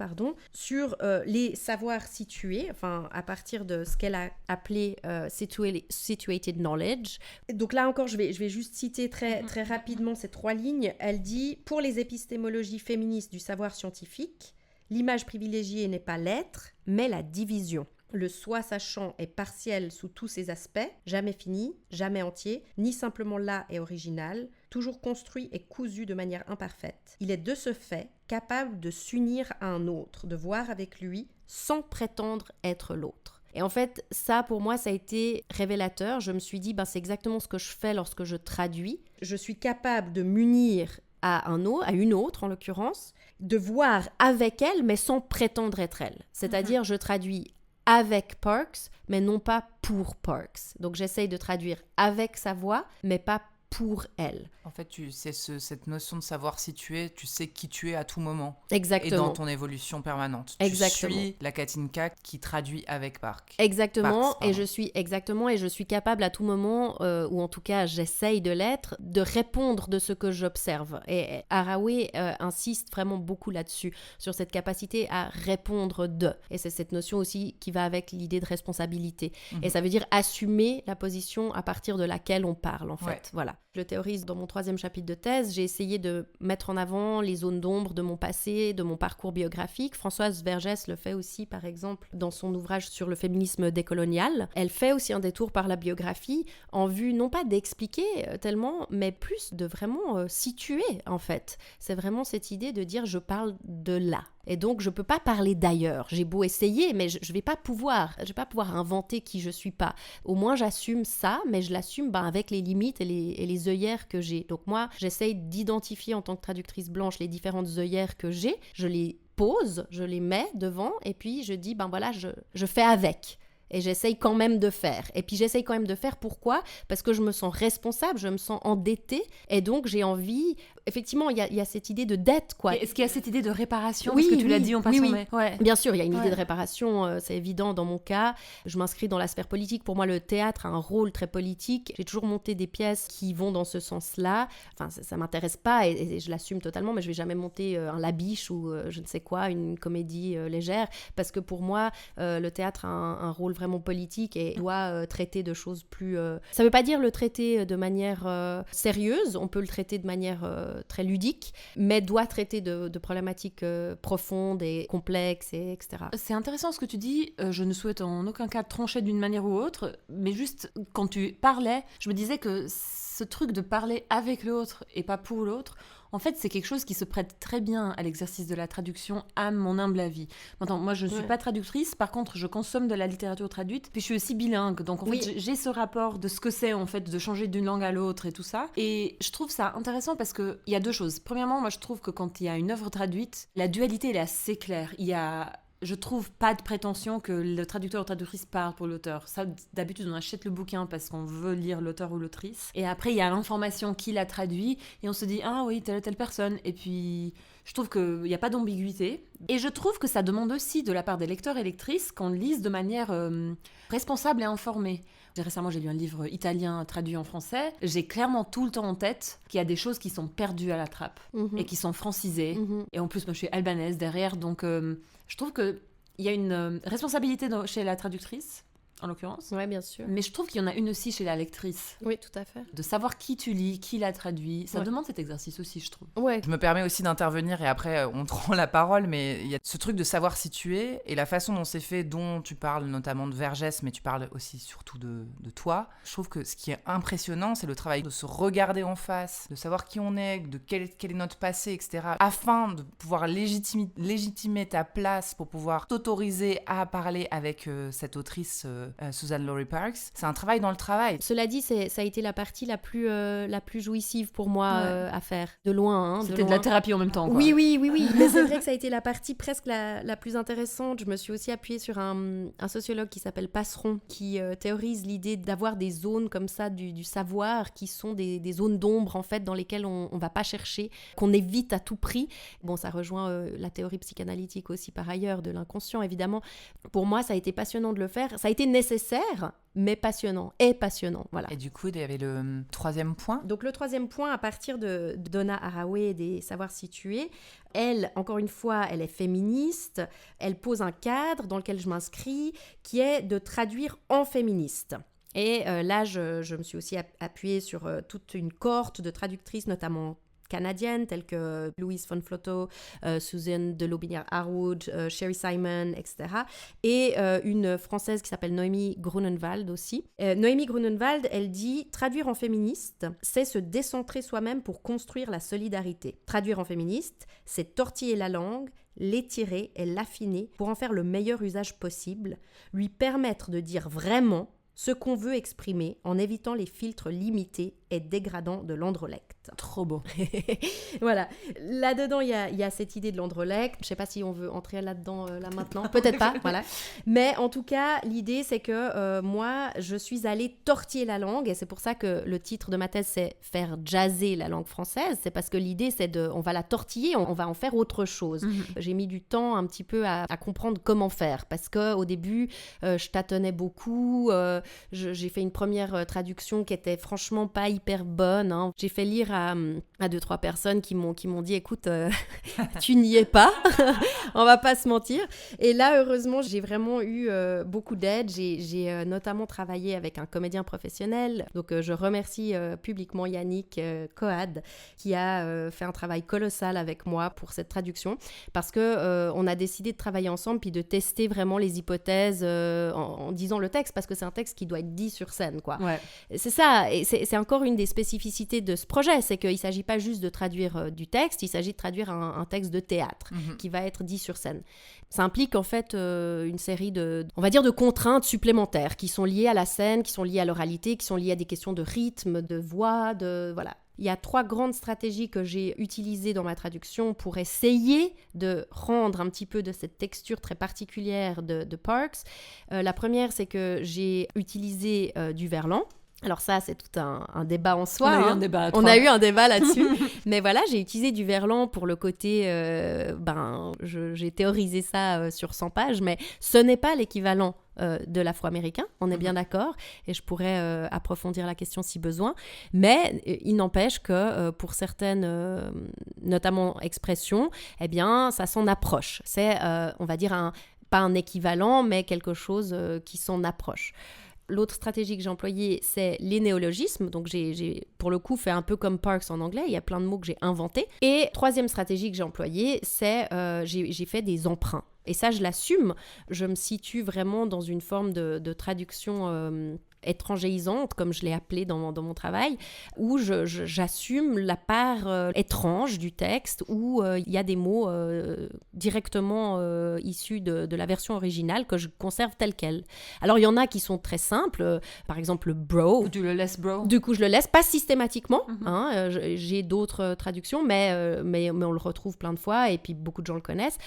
sur les savoirs situés, à partir de ce qu'elle a appelé situated knowledge. Donc là encore, je vais juste citer très rapidement ces 3 lignes. Elle dit « Pour les épistémologies féministes du savoir scientifique, l'image privilégiée n'est pas l'être, mais la division. Le soi sachant est partiel sous tous ses aspects, jamais fini, jamais entier, ni simplement là et original, toujours construit et cousu de manière imparfaite. Il est de ce fait capable de s'unir à un autre, de voir avec lui sans prétendre être l'autre. » Et en fait, ça, pour moi, ça a été révélateur. Je me suis dit, c'est exactement ce que je fais lorsque je traduis. Je suis capable de m'unir à une autre, en l'occurrence, de voir avec elle, mais sans prétendre être elle. C'est-à-dire, je traduis avec Parks, mais non pas pour Parks. Donc j'essaye de traduire avec sa voix, mais pas pour elle. En fait, c'est cette notion de savoir situer, tu sais qui tu es à tout moment. Exactement. Et dans ton évolution permanente. Exactement. Tu suis la Katinka qui traduit avec Park. Exactement. Et je suis capable à tout moment, ou en tout cas j'essaye de l'être, de répondre de ce que j'observe. Et Haraway insiste vraiment beaucoup là-dessus, sur cette capacité à répondre de. Et c'est cette notion aussi qui va avec l'idée de responsabilité. Et ça veut dire assumer la position à partir de laquelle on parle, en fait. Ouais. Voilà. Je le théorise dans mon 3e chapitre de thèse. J'ai essayé de mettre en avant les zones d'ombre de mon passé, de mon parcours biographique. Françoise Vergès le fait aussi, par exemple, dans son ouvrage sur le féminisme décolonial. Elle fait aussi un détour par la biographie en vue, non pas d'expliquer tellement, mais plus de vraiment situer, en fait. C'est vraiment cette idée de dire « je parle de là ». Et donc, je ne peux pas parler d'ailleurs. J'ai beau essayer, mais je ne vais pas pouvoir inventer qui je ne suis pas. Au moins, j'assume ça, mais je l'assume avec les limites et les œillères que j'ai. Donc moi, j'essaye d'identifier en tant que traductrice blanche les différentes œillères que j'ai. Je les pose, je les mets devant, et puis je dis, je fais avec. Et j'essaye quand même de faire. Et puis j'essaye quand même de faire, pourquoi ? Parce que je me sens responsable, je me sens endettée, et donc j'ai envie... Effectivement, il y a cette idée de dette, quoi. Est-ce qu'il y a cette idée de réparation ? Oui, parce que tu l'as dit en passant. Oui. Mais... Ouais. Bien sûr, il y a une idée de réparation, c'est évident dans mon cas. Je m'inscris dans la sphère politique. Pour moi, le théâtre a un rôle très politique. J'ai toujours monté des pièces qui vont dans ce sens-là. Enfin, ça m'intéresse pas et je l'assume totalement, mais je vais jamais monter un Labiche ou je ne sais quoi, une comédie légère, parce que pour moi, le théâtre a un rôle vraiment politique et doit traiter de choses plus... Ça veut pas dire le traiter de manière sérieuse, on peut le traiter de manière très ludique, mais doit traiter de problématiques profondes et complexes, etc. C'est intéressant ce que tu dis. Je ne souhaite en aucun cas trancher d'une manière ou autre, mais juste quand tu parlais, je me disais que ce truc de parler avec l'autre et pas pour l'autre, en fait, c'est quelque chose qui se prête très bien à l'exercice de la traduction, à mon humble avis. Maintenant, moi, je ne suis pas traductrice. Par contre, je consomme de la littérature traduite. Puis, je suis aussi bilingue. Donc, en fait, j'ai ce rapport de ce que c'est, en fait, de changer d'une langue à l'autre et tout ça. Et je trouve ça intéressant parce qu'il y a deux choses. Premièrement, moi, je trouve que quand il y a une œuvre traduite, la dualité, elle est assez claire. Il y a... Je trouve pas de prétention que le traducteur ou traductrice parle pour l'auteur. Ça, d'habitude, on achète le bouquin parce qu'on veut lire l'auteur ou l'autrice. Et après, il y a l'information qui l'a traduit. Et on se dit, ah oui, telle personne. Et puis, je trouve qu'il n'y a pas d'ambiguïté. Et je trouve que ça demande aussi, de la part des lecteurs et lectrices, qu'on lise de manière responsable et informée. Récemment, j'ai lu un livre italien traduit en français. J'ai clairement tout le temps en tête qu'il y a des choses qui sont perdues à la trappe et qui sont francisées. Et en plus, moi, je suis albanaise derrière, donc je trouve qu'il y a une responsabilité chez la traductrice, en l'occurrence. Oui, bien sûr. Mais je trouve qu'il y en a une aussi chez la lectrice. Oui, tout à fait. De savoir qui tu lis, qui l'a traduit. Ça demande cet exercice aussi, je trouve. Ouais. Je me permets aussi d'intervenir et après on te rend la parole, mais il y a ce truc de savoir situer et la façon dont c'est fait, dont tu parles notamment de Vergès, mais tu parles aussi surtout de toi. Je trouve que ce qui est impressionnant, c'est le travail de se regarder en face, de savoir qui on est, de quel est notre passé, etc. Afin de pouvoir légitimer ta place pour pouvoir t'autoriser à parler avec cette autrice Suzanne Laurie Parks. C'est un travail dans le travail. Cela dit, ça a été la partie la plus jouissive pour moi à faire, de loin. C'était de la thérapie en même temps, quoi. Oui. Mais c'est vrai que ça a été la partie presque la plus intéressante. Je me suis aussi appuyée sur un sociologue qui s'appelle Passeron, qui théorise l'idée d'avoir des zones comme ça du savoir, qui sont des zones d'ombre, en fait, dans lesquelles on ne va pas chercher, qu'on évite à tout prix. Bon, ça rejoint la théorie psychanalytique aussi, par ailleurs, de l'inconscient, évidemment. Pour moi, ça a été passionnant de le faire. Ça a été nécessaire, mais passionnant. Voilà. Et du coup, il y avait le troisième point. Donc le troisième point, à partir de Donna Haraway et des savoirs situés, elle, encore une fois, elle est féministe, elle pose un cadre dans lequel je m'inscris, qui est de traduire en féministe. Et là, je me suis aussi appuyée sur toute une cohorte de traductrices, notamment canadiennes, telles que Louise von Flotto, Susan de Lobinière-Harwood, Sherry Simon, etc. Et une Française qui s'appelle Noémie Grunenwald aussi. Noémie Grunenwald, elle dit « Traduire en féministe, c'est se décentrer soi-même pour construire la solidarité. Traduire en féministe, c'est tortiller la langue, l'étirer et l'affiner pour en faire le meilleur usage possible, lui permettre de dire vraiment ce qu'on veut exprimer en évitant les filtres limités et dégradants de l'androlecte. » Trop beau. Voilà. Là-dedans, il y a cette idée de l'androlecte. Je ne sais pas si on veut entrer là-dedans là maintenant. Peut-être pas, voilà. Mais en tout cas, l'idée, c'est que moi, je suis allée tortiller la langue. Et c'est pour ça que le titre de ma thèse, c'est « Faire jazzer la langue française ». C'est parce que l'idée, c'est on va la tortiller, on va en faire autre chose. J'ai mis du temps un petit peu à comprendre comment faire. Parce qu'au début, je tâtonnais beaucoup. J'ai fait une première traduction qui était franchement pas hyper bonne, hein. J'ai fait lire à 2-3 personnes qui m'ont dit écoute, tu n'y es pas, on va pas se mentir. Et là, heureusement, j'ai vraiment eu beaucoup d'aide. J'ai notamment travaillé avec un comédien professionnel. Donc, je remercie publiquement Yannick Coad qui a fait un travail colossal avec moi pour cette traduction parce que on a décidé de travailler ensemble puis de tester vraiment les hypothèses en disant le texte parce que c'est un texte qui doit être dit sur scène, quoi. Ouais. C'est ça, et c'est encore une des spécificités de ce projet, c'est qu'il ne s'agit pas juste de traduire du texte, il s'agit de traduire un texte de théâtre qui va être dit sur scène. Ça implique en fait une série on va dire de contraintes supplémentaires qui sont liées à la scène, qui sont liées à l'oralité, qui sont liées à des questions de rythme, de voix, voilà. Il y a 3 grandes stratégies que j'ai utilisées dans ma traduction pour essayer de rendre un petit peu de cette texture très particulière de Parks. La première, c'est que j'ai utilisé du verlan. Alors ça, c'est tout un débat en soi. On a eu un débat là-dessus. Mais voilà, j'ai utilisé du verlan pour le côté... j'ai théorisé ça sur 100 pages, mais ce n'est pas l'équivalent de l'afro-américain, on est bien d'accord, et je pourrais approfondir la question si besoin, mais il n'empêche que pour certaines, notamment expressions, eh bien, ça s'en approche. C'est, on va dire, pas un équivalent, mais quelque chose qui s'en approche. L'autre stratégie que j'ai employée, c'est les néologismes. Donc, j'ai pour le coup fait un peu comme Parks en anglais. Il y a plein de mots que j'ai inventés. Et troisième stratégie que j'ai employée, c'est j'ai fait des emprunts. Et ça, je l'assume. Je me situe vraiment dans une forme de traduction étrangéisante, comme je l'ai appelé dans mon travail, où j'assume la part étrange du texte, où il y a des mots directement issus de la version originale que je conserve telle quelle. Alors, il y en a qui sont très simples, par exemple le bro. Tu le laisses bro. Du coup, je le laisse, pas systématiquement. J'ai d'autres traductions, mais on le retrouve plein de fois, et puis beaucoup de gens le connaissent.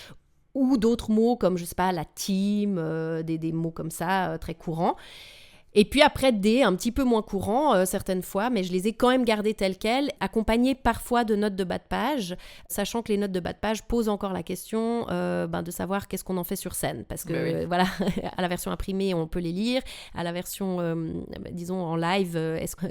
Ou d'autres mots comme, je sais pas, la team, des mots comme ça, très courants. Et puis après, des un petit peu moins courants, certaines fois, mais je les ai quand même gardés tels quels, accompagnés parfois de notes de bas de page, sachant que les notes de bas de page posent encore la question de savoir qu'est-ce qu'on en fait sur scène. Parce que, voilà, à la version imprimée, on peut les lire. À la version, disons, en live,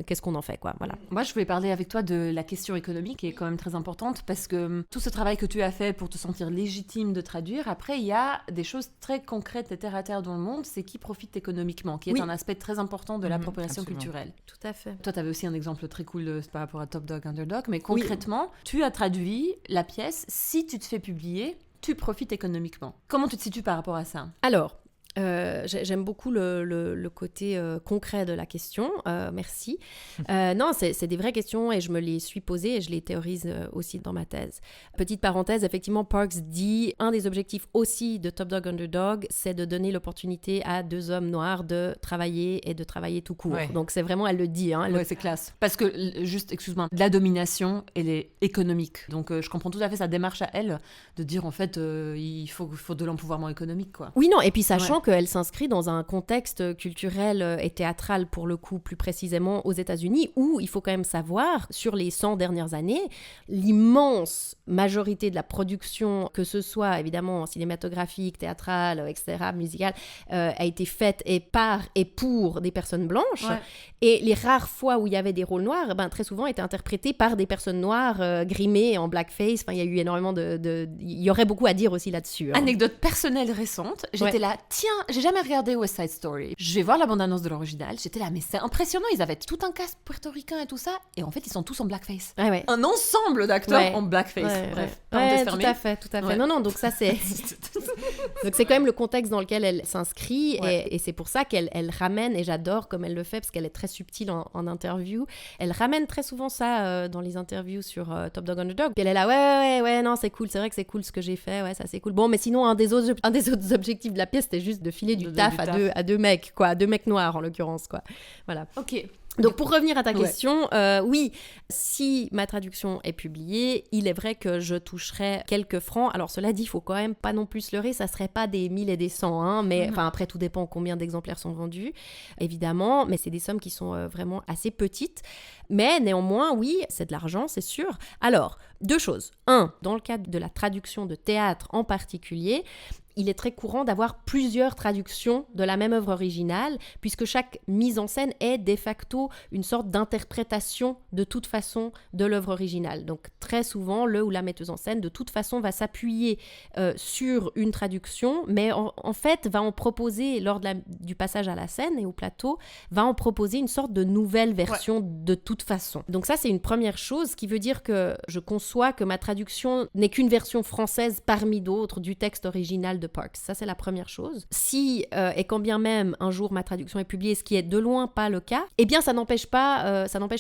qu'est-ce qu'on en fait, quoi. Voilà. Moi, je voulais parler avec toi de la question économique, qui est quand même très importante, parce que tout ce travail que tu as fait pour te sentir légitime de traduire, après, il y a des choses très concrètes et terre-à-terre dans le monde, c'est qui profite économiquement, qui est un aspect très important de l'appropriation culturelle. Tout à fait. Toi, tu avais aussi un exemple très cool par rapport à Top Dog, Underdog, mais concrètement, tu as traduit la pièce. Si tu te fais publier, tu profites économiquement. Comment tu te situes par rapport à ça ? Alors, j'aime beaucoup le côté concret de la question, merci. Non, c'est des vraies questions et je me les suis posées et je les théorise aussi dans ma thèse. Petite parenthèse, effectivement, Parks dit un des objectifs aussi de Top Dog Underdog, c'est de donner l'opportunité à 2 hommes noirs de travailler et de travailler tout court. Ouais. Donc c'est vraiment, elle le dit. Ouais, c'est classe. Parce que, juste, excuse-moi, la domination, elle est économique. Donc je comprends tout à fait sa démarche à elle de dire en fait, il faut de l'empouvoirment économique, quoi. Oui, non, et puis sachant qu'elle s'inscrit dans un contexte culturel et théâtral, pour le coup, plus précisément aux États-Unis, où il faut quand même savoir, sur les 100 dernières années, l'immense majorité de la production, que ce soit évidemment cinématographique, théâtrale, etc., musicale, a été faite par et pour des personnes blanches. Ouais. Et les rares fois où il y avait des rôles noirs, très souvent étaient interprétés par des personnes noires grimées en blackface. Enfin, il y a eu énormément il y aurait beaucoup à dire aussi là-dessus. Anecdote personnelle récente, j'étais là, tiens, j'ai jamais regardé West Side Story. Je vais voir la bande-annonce de l'original, j'étais là, mais c'est impressionnant, ils avaient tout un cast puertoricain et tout ça, et en fait, ils sont tous en blackface. Ouais. Un ensemble d'acteurs en blackface. Bref, parenthèse fermée. Tout à fait. Ouais. Non, donc ça, c'est... donc c'est quand même le contexte dans lequel elle s'inscrit, et c'est pour ça qu'elle ramène, et j'adore comme elle le fait, parce qu'elle est très subtile en interview, elle ramène très souvent ça dans les interviews sur Top Dog Underdog, puis elle est là, ouais, non, c'est cool, c'est vrai que c'est cool ce que j'ai fait, ouais, ça c'est cool. Bon, mais sinon, un des autres objectifs de la pièce, c'était juste de filer du taf à deux mecs, quoi, à 2 mecs noirs en l'occurrence, quoi. Voilà. Ok. Donc pour revenir à ta question, oui, si ma traduction est publiée, il est vrai que je toucherai quelques francs. Alors cela dit, il faut quand même pas non plus se leurrer, ça serait pas des 1000 et des 100, mais après tout dépend combien d'exemplaires sont vendus, évidemment, mais c'est des sommes qui sont vraiment assez petites. Mais néanmoins, oui, c'est de l'argent, c'est sûr. Alors, 2 choses. 1, dans le cadre de la traduction de théâtre en particulier, il est très courant d'avoir plusieurs traductions de la même œuvre originale, puisque chaque mise en scène est de facto une sorte d'interprétation de toute façon de l'œuvre originale. Donc très souvent, le ou la metteuse en scène de toute façon va s'appuyer sur une traduction, mais en fait va en proposer, lors du passage à la scène et au plateau, va en proposer une sorte de nouvelle version de toute façon. Donc ça, c'est une première chose, qui veut dire que je conçois que ma traduction n'est qu'une version française parmi d'autres du texte original de Parks. Ça, c'est la première chose. Si, et quand bien même un jour ma traduction est publiée, ce qui est de loin pas le cas, eh bien ça n'empêche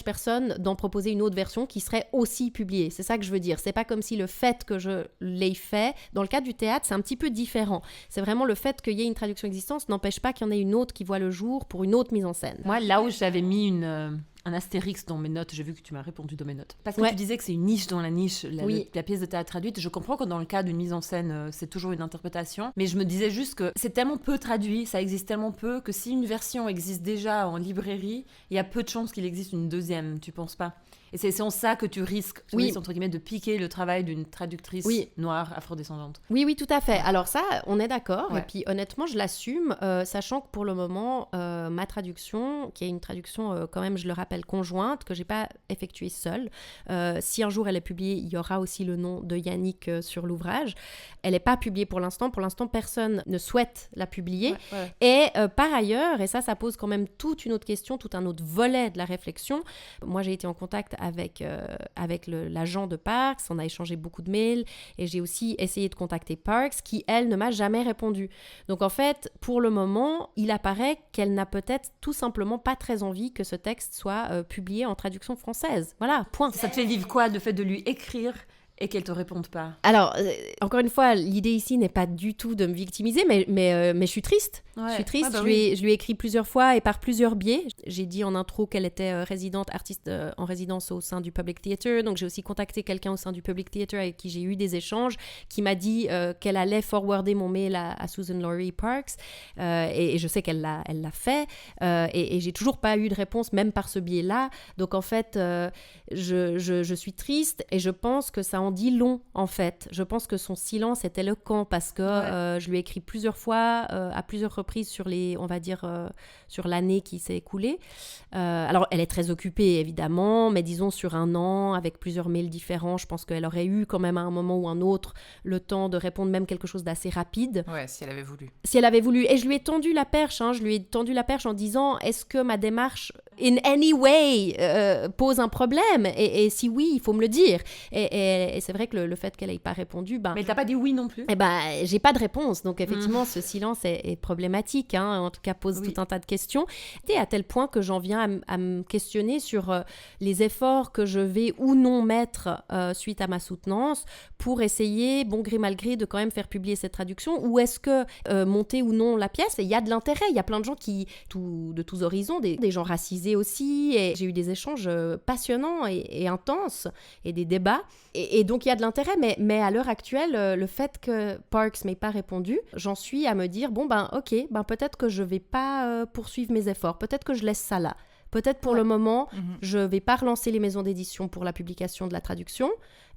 personne d'en proposer une autre version qui serait aussi publiée. C'est ça que je veux dire. C'est pas comme si le fait que je l'ai fait, dans le cas du théâtre, c'est un petit peu différent. C'est vraiment le fait qu'il y ait une traduction existante n'empêche pas qu'il y en ait une autre qui voit le jour pour une autre mise en scène. Moi, là où j'avais mis un astérix dans mes notes, j'ai vu que tu m'as répondu dans mes notes. Parce que tu disais que c'est une niche dans la niche, la pièce de théâtre traduite. Je comprends que dans le cas d'une mise en scène, c'est toujours une interprétation. Mais je me disais juste que c'est tellement peu traduit, ça existe tellement peu, que si une version existe déjà en librairie, il y a peu de chances qu'il existe une deuxième, tu penses pas ? Et c'est en ça que tu risques, entre guillemets, de piquer le travail d'une traductrice noire afrodescendante. Oui, tout à fait. Alors ça, on est d'accord. Et puis honnêtement, je l'assume, sachant que pour le moment, ma traduction, qui est une traduction quand même, je le rappelle, conjointe, que j'ai pas effectuée seule. Si un jour elle est publiée, il y aura aussi le nom de Yannick sur l'ouvrage. Elle n'est pas publiée pour l'instant. Pour l'instant, personne ne souhaite la publier. Et par ailleurs, et ça pose quand même toute une autre question, tout un autre volet de la réflexion. Moi, j'ai été en contact avec l'agent de Parks, on a échangé beaucoup de mails et j'ai aussi essayé de contacter Parks qui, elle, ne m'a jamais répondu. Donc en fait, pour le moment, il apparaît qu'elle n'a peut-être tout simplement pas très envie que ce texte soit publié en traduction française. Voilà, point. Ça te fait vivre quoi, le fait de lui écrire et qu'elle te réponde pas? Alors, encore une fois, l'idée ici n'est pas du tout de me victimiser, mais je suis triste. Je suis triste. Je lui ai écrit plusieurs fois et par plusieurs biais. J'ai dit en intro qu'elle était artiste en résidence au sein du Public Theatre. Donc, j'ai aussi contacté quelqu'un au sein du Public Theatre avec qui j'ai eu des échanges, qui m'a dit qu'elle allait forwarder mon mail à Suzan-Lori Parks. Et je sais qu'elle l'a fait. Et j'ai toujours pas eu de réponse, même par ce biais-là. Donc, en fait, je suis triste et je pense que ça en dit long, en fait. Je pense que son silence est éloquent parce que je lui ai écrit plusieurs fois, à plusieurs reprises sur sur l'année qui s'est écoulée. Alors, elle est très occupée, évidemment, mais disons sur un an, avec plusieurs mails différents, je pense qu'elle aurait eu quand même à un moment ou un autre le temps de répondre même quelque chose d'assez rapide. Ouais, si elle avait voulu. Si elle avait voulu. Et je lui ai tendu la perche, en disant, est-ce que ma démarche, in any way, pose un problème? Et si oui, il faut me le dire. Et c'est vrai que le fait qu'elle n'ait pas répondu... Mais elle t'a pas dit oui non plus? J'ai pas de réponse. Donc effectivement, ce silence est problématique. En tout cas, pose tout un tas de questions. Et à tel point que j'en viens à me questionner sur les efforts que je vais ou non mettre suite à ma soutenance pour essayer, bon gré mal gré, de quand même faire publier cette traduction. Ou est-ce que monter ou non la pièce, il y a de l'intérêt. Il y a plein de gens de tous horizons, des gens racisés aussi. Et j'ai eu des échanges passionnants et intenses et des débats. Et donc, il y a de l'intérêt, mais à l'heure actuelle, le fait que Parks m'ait pas répondu, j'en suis à me dire, ok, peut-être que je vais pas poursuivre mes efforts, peut-être que je laisse ça là. Peut-être pour le moment, je vais pas relancer les maisons d'édition pour la publication de la traduction.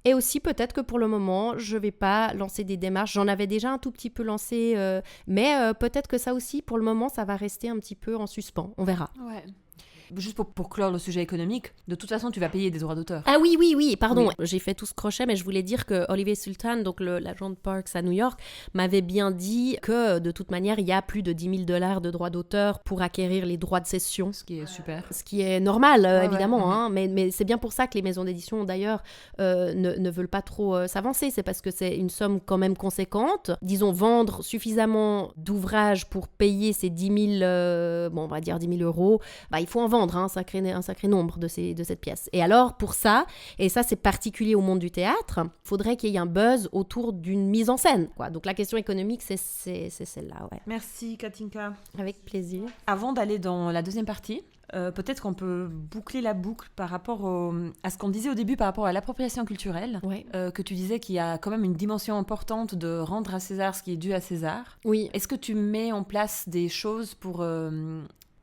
Et aussi, peut-être que pour le moment, je vais pas lancer des démarches. J'en avais déjà un tout petit peu lancé, mais peut-être que ça aussi, pour le moment, ça va rester un petit peu en suspens. On verra. Ouais. Juste pour clore le sujet économique, de toute façon, tu vas payer des droits d'auteur. Ah oui, pardon. Oui. J'ai fait tout ce crochet, mais je voulais dire que Olivier Sultan, donc l'agent de Parks à New York, m'avait bien dit que de toute manière, il y a plus de $10,000 de droits d'auteur pour acquérir les droits de cession. Ce qui est super. Ce qui est normal, évidemment. Mais c'est bien pour ça que les maisons d'édition, d'ailleurs, ne veulent pas trop s'avancer. C'est parce que c'est une somme quand même conséquente. Disons, vendre suffisamment d'ouvrages pour payer ces 10 000, on va dire 10 000 euros, il faut en vendre un sacré nombre de cette pièce. Et alors, pour ça, et ça c'est particulier au monde du théâtre, il faudrait qu'il y ait un buzz autour d'une mise en scène, quoi. Donc la question économique, c'est celle-là, ouais. Merci Katinka. Avec plaisir. Avant d'aller dans la deuxième partie, peut-être qu'on peut boucler la boucle par rapport à ce qu'on disait au début par rapport à l'appropriation culturelle, que tu disais qu'il y a quand même une dimension importante de rendre à César ce qui est dû à César. Oui. Est-ce que tu mets en place des choses pour...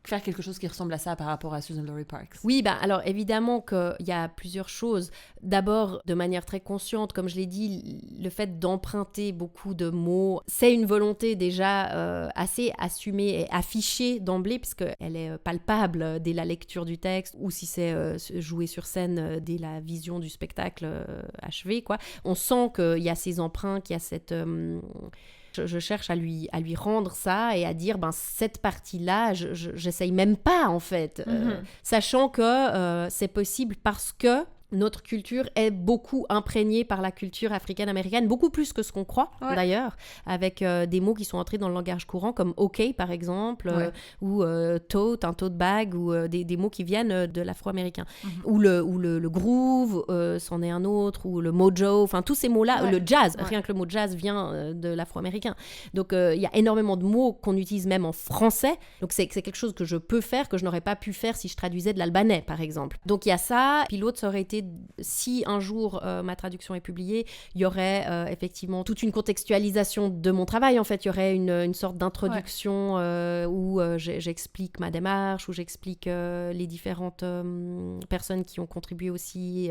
faire quelque chose qui ressemble à ça par rapport à Suzan-Lori Parks? Oui, alors évidemment qu'il y a plusieurs choses. D'abord, de manière très consciente, comme je l'ai dit, le fait d'emprunter beaucoup de mots, c'est une volonté déjà assez assumée et affichée d'emblée, puisqu'elle est palpable dès la lecture du texte, ou si c'est joué sur scène dès la vision du spectacle achevé, quoi. On sent qu'il y a ces emprunts, qu'il y a cette... Je cherche à lui rendre ça et à dire, cette partie-là, j'essaye même pas, en fait. Sachant que c'est possible parce que notre culture est beaucoup imprégnée par la culture africaine-américaine, beaucoup plus que ce qu'on croit, d'ailleurs, avec des mots qui sont entrés dans le langage courant, comme « OK », par exemple, ou « tote », un tote bag, ou des mots qui viennent de l'afro-américain. Ou le groove, c'en est un autre, ou le mojo, enfin, tous ces mots-là, le jazz, rien que le mot jazz vient de l'afro-américain. Donc, il y a énormément de mots qu'on utilise même en français, donc c'est quelque chose que je peux faire, que je n'aurais pas pu faire si je traduisais de l'albanais, par exemple. Donc, il y a ça, puis l'autre, ça aurait été si un jour ma traduction est publiée, il y aurait effectivement toute une contextualisation de mon travail. En fait, il y aurait une sorte d'introduction où j'explique ma démarche, où j'explique les différentes personnes qui ont contribué aussi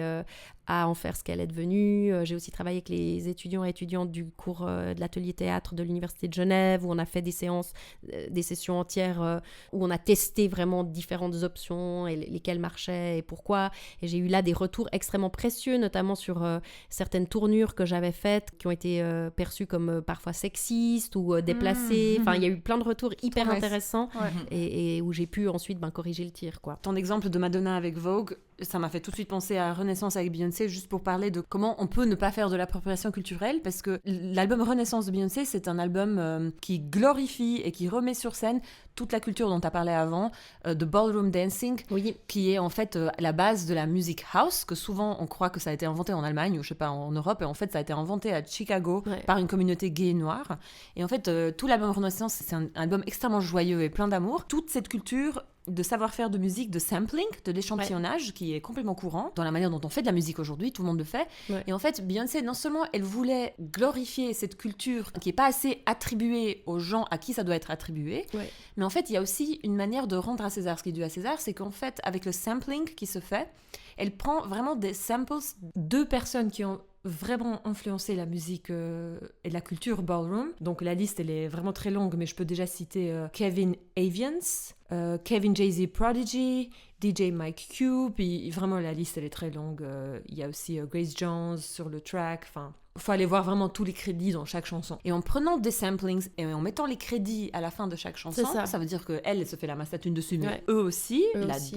à en faire ce qu'elle est devenue. J'ai aussi travaillé avec les étudiants et étudiantes du cours de l'atelier théâtre de l'Université de Genève, où on a fait des sessions entières où on a testé vraiment différentes options et lesquelles marchaient et pourquoi. Et j'ai eu là des retours extrêmement précieux, notamment sur certaines tournures que j'avais faites, qui ont été perçues comme parfois sexistes ou déplacées. Enfin, il y a eu plein de retours hyper intéressants et où j'ai pu ensuite corriger le tir, quoi. Ton exemple de Madonna avec Vogue, ça m'a fait tout de suite penser à Renaissance avec Beyoncé, juste pour parler de comment on peut ne pas faire de l'appropriation culturelle, parce que l'album Renaissance de Beyoncé, c'est un album qui glorifie et qui remet sur scène toute la culture dont tu as parlé avant, de ballroom dancing, qui est en fait la base de la music house, que souvent on croit que ça a été inventé en Allemagne ou je sais pas, en Europe, et en fait ça a été inventé à Chicago par une communauté gay et noire. Et en fait, tout l'album Renaissance, c'est un album extrêmement joyeux et plein d'amour. Toute cette culture de savoir-faire de musique, de sampling, de l'échantillonnage, qui est complètement courant dans la manière dont on fait de la musique aujourd'hui, tout le monde le fait. Et en fait, Beyoncé, non seulement elle voulait glorifier cette culture qui n'est pas assez attribuée aux gens à qui ça doit être attribué, mais en fait, il y a aussi une manière de rendre à César ce qui est dû à César, c'est qu'en fait, avec le sampling qui se fait, elle prend vraiment des samples de personnes qui ont vraiment influencé la musique et la culture ballroom. Donc la liste, elle est vraiment très longue, mais je peux déjà citer Kevin Avians, Kevin Jay-Z Prodigy, DJ Mike Q, puis vraiment la liste, elle est très longue. Il y a aussi Grace Jones sur le track, enfin... Il faut aller voir vraiment tous les crédits dans chaque chanson. Et en prenant des samplings et en mettant les crédits à la fin de chaque chanson, ça veut dire qu'elle se fait la mastatune dessus, mais eux aussi.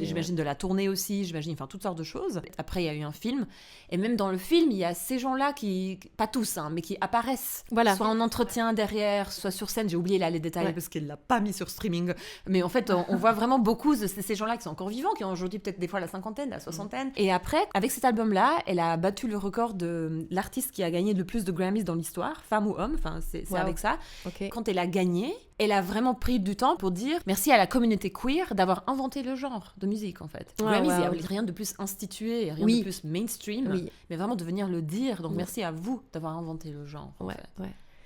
J'imagine de la tournée aussi, j'imagine, enfin toutes sortes de choses. Après, il y a eu un film. Et même dans le film, il y a ces gens-là qui, pas tous, hein, mais qui apparaissent. Soit en entretien derrière, soit sur scène. J'ai oublié là les détails parce qu'elle ne l'a pas mis sur streaming. Mais en fait, on voit vraiment beaucoup de ces gens-là qui sont encore vivants, qui ont aujourd'hui peut-être des fois la cinquantaine, la soixantaine. Et après, avec cet album-là, elle a battu le record de l'artiste qui a gagné le plus de Grammys dans l'histoire, femme ou homme, enfin c'est avec ça. Quand elle a gagné, elle a vraiment pris du temps pour dire merci à la communauté queer d'avoir inventé le genre de musique en fait. Grammys, il n'y a rien de plus institué, rien de plus mainstream, mais vraiment de venir le dire. Donc merci à vous d'avoir inventé le genre. En fait.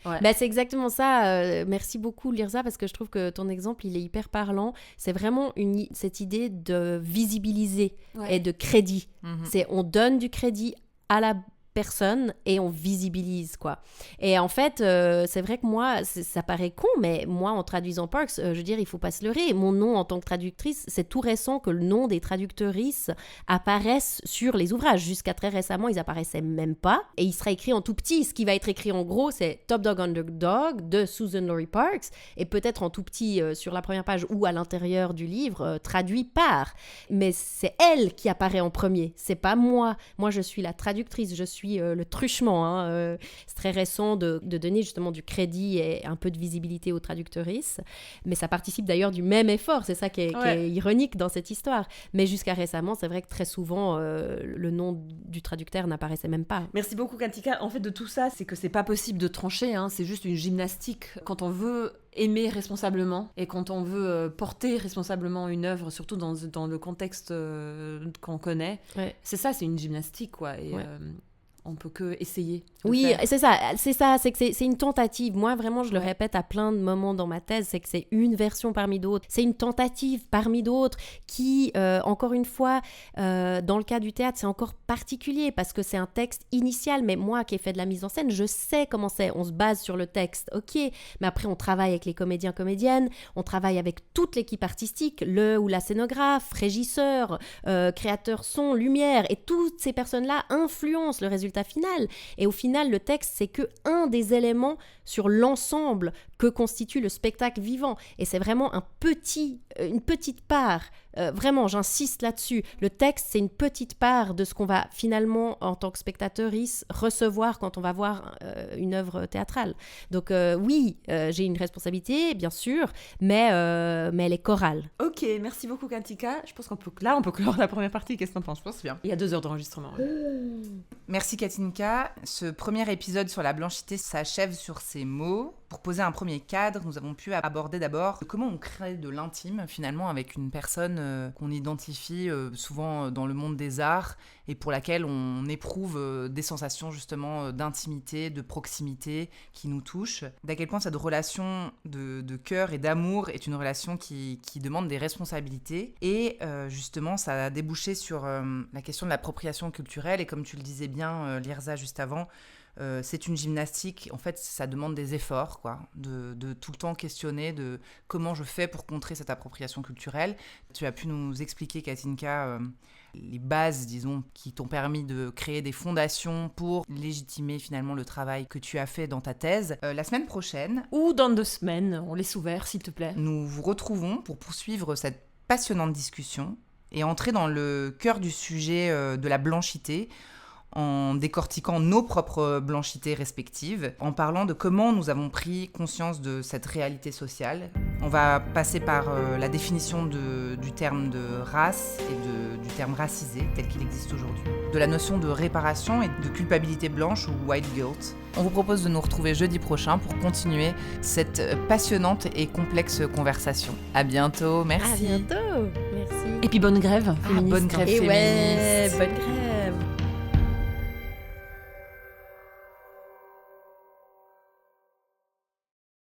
Bah, c'est exactement ça. Merci beaucoup Lirza, parce que je trouve que ton exemple il est hyper parlant. C'est vraiment cette idée de visibiliser et de crédit. C'est on donne du crédit à la personne et on visibilise, quoi. Et en fait, c'est vrai que moi, ça paraît con, mais moi, en traduisant Parks, je veux dire, il faut pas se leurrer. Mon nom en tant que traductrice, c'est tout récent que le nom des traductrices apparaissent sur les ouvrages. Jusqu'à très récemment, ils apparaissaient même pas. Et il sera écrit en tout petit. Ce qui va être écrit en gros, c'est Top Dog Underdog de Susan Laurie Parks, et peut-être en tout petit sur la première page ou à l'intérieur du livre, traduit par. Mais c'est elle qui apparaît en premier. C'est pas moi. Moi, je suis la traductrice. Je suis le truchement. C'est très récent de donner justement du crédit et un peu de visibilité aux traductrices, mais ça participe d'ailleurs du même effort. C'est ça qui est ironique dans cette histoire. Mais jusqu'à récemment, c'est vrai que très souvent, le nom du traducteur n'apparaissait même pas. Merci beaucoup Katika. En fait, de tout ça, c'est que c'est pas possible de trancher, c'est juste une gymnastique. Quand on veut aimer responsablement et quand on veut porter responsablement une œuvre, surtout dans le contexte qu'on connaît, c'est ça, c'est une gymnastique, quoi. Et on peut que essayer. C'est ça, c'est que c'est une tentative. Moi, vraiment, je le répète à plein de moments dans ma thèse, c'est que c'est une version parmi d'autres. C'est une tentative parmi d'autres qui, encore une fois, dans le cas du théâtre, c'est encore particulier parce que c'est un texte initial. Mais moi, qui ai fait de la mise en scène, je sais comment c'est. On se base sur le texte, ok. Mais après, on travaille avec les comédiens, comédiennes. On travaille avec toute l'équipe artistique, le ou la scénographe, régisseur, créateur son, lumière. Et toutes ces personnes-là influencent le résultat final. Et au final, le texte, c'est que un des éléments sur l'ensemble que constitue le spectacle vivant. Et c'est vraiment une petite part. Vraiment, j'insiste là-dessus. Le texte, c'est une petite part de ce qu'on va finalement, en tant que spectatrice, recevoir quand on va voir une œuvre théâtrale. Donc oui, j'ai une responsabilité, bien sûr, mais elle est chorale. Ok, merci beaucoup Katika. Je pense qu'on peut clore la première partie. Qu'est-ce que t'en penses? Je pense bien. Il y a 2 heures d'enregistrement. Merci Katinka. Ce premier épisode sur la blanchité s'achève sur ces mots. Pour poser un premier cadre, nous avons pu aborder d'abord comment on crée de l'intime finalement avec une personne qu'on identifie souvent dans le monde des arts et pour laquelle on éprouve des sensations justement d'intimité, de proximité qui nous touchent. D'à quel point cette relation de cœur et d'amour est une relation qui demande des responsabilités. Et justement, ça a débouché sur la question de l'appropriation culturelle. Et comme tu le disais bien, Lirza, juste avant, c'est une gymnastique. En fait, ça demande des efforts, quoi, de tout le temps questionner de comment je fais pour contrer cette appropriation culturelle. Tu as pu nous expliquer, Katinka, les bases, disons, qui t'ont permis de créer des fondations pour légitimer finalement le travail que tu as fait dans ta thèse. La semaine prochaine, ou dans 2 semaines, on laisse ouvert, s'il te plaît. Nous vous retrouvons pour poursuivre cette passionnante discussion et entrer dans le cœur du sujet de la blanchité, en décortiquant nos propres blanchités respectives, en parlant de comment nous avons pris conscience de cette réalité sociale. On va passer par la définition du terme de race et du terme racisé tel qu'il existe aujourd'hui, de la notion de réparation et de culpabilité blanche ou white guilt. On vous propose de nous retrouver jeudi prochain pour continuer cette passionnante et complexe conversation. À bientôt, merci. À bientôt, merci. Et puis bonne grève féministe. Bonne grève Et féministe. ouais, bonne grève.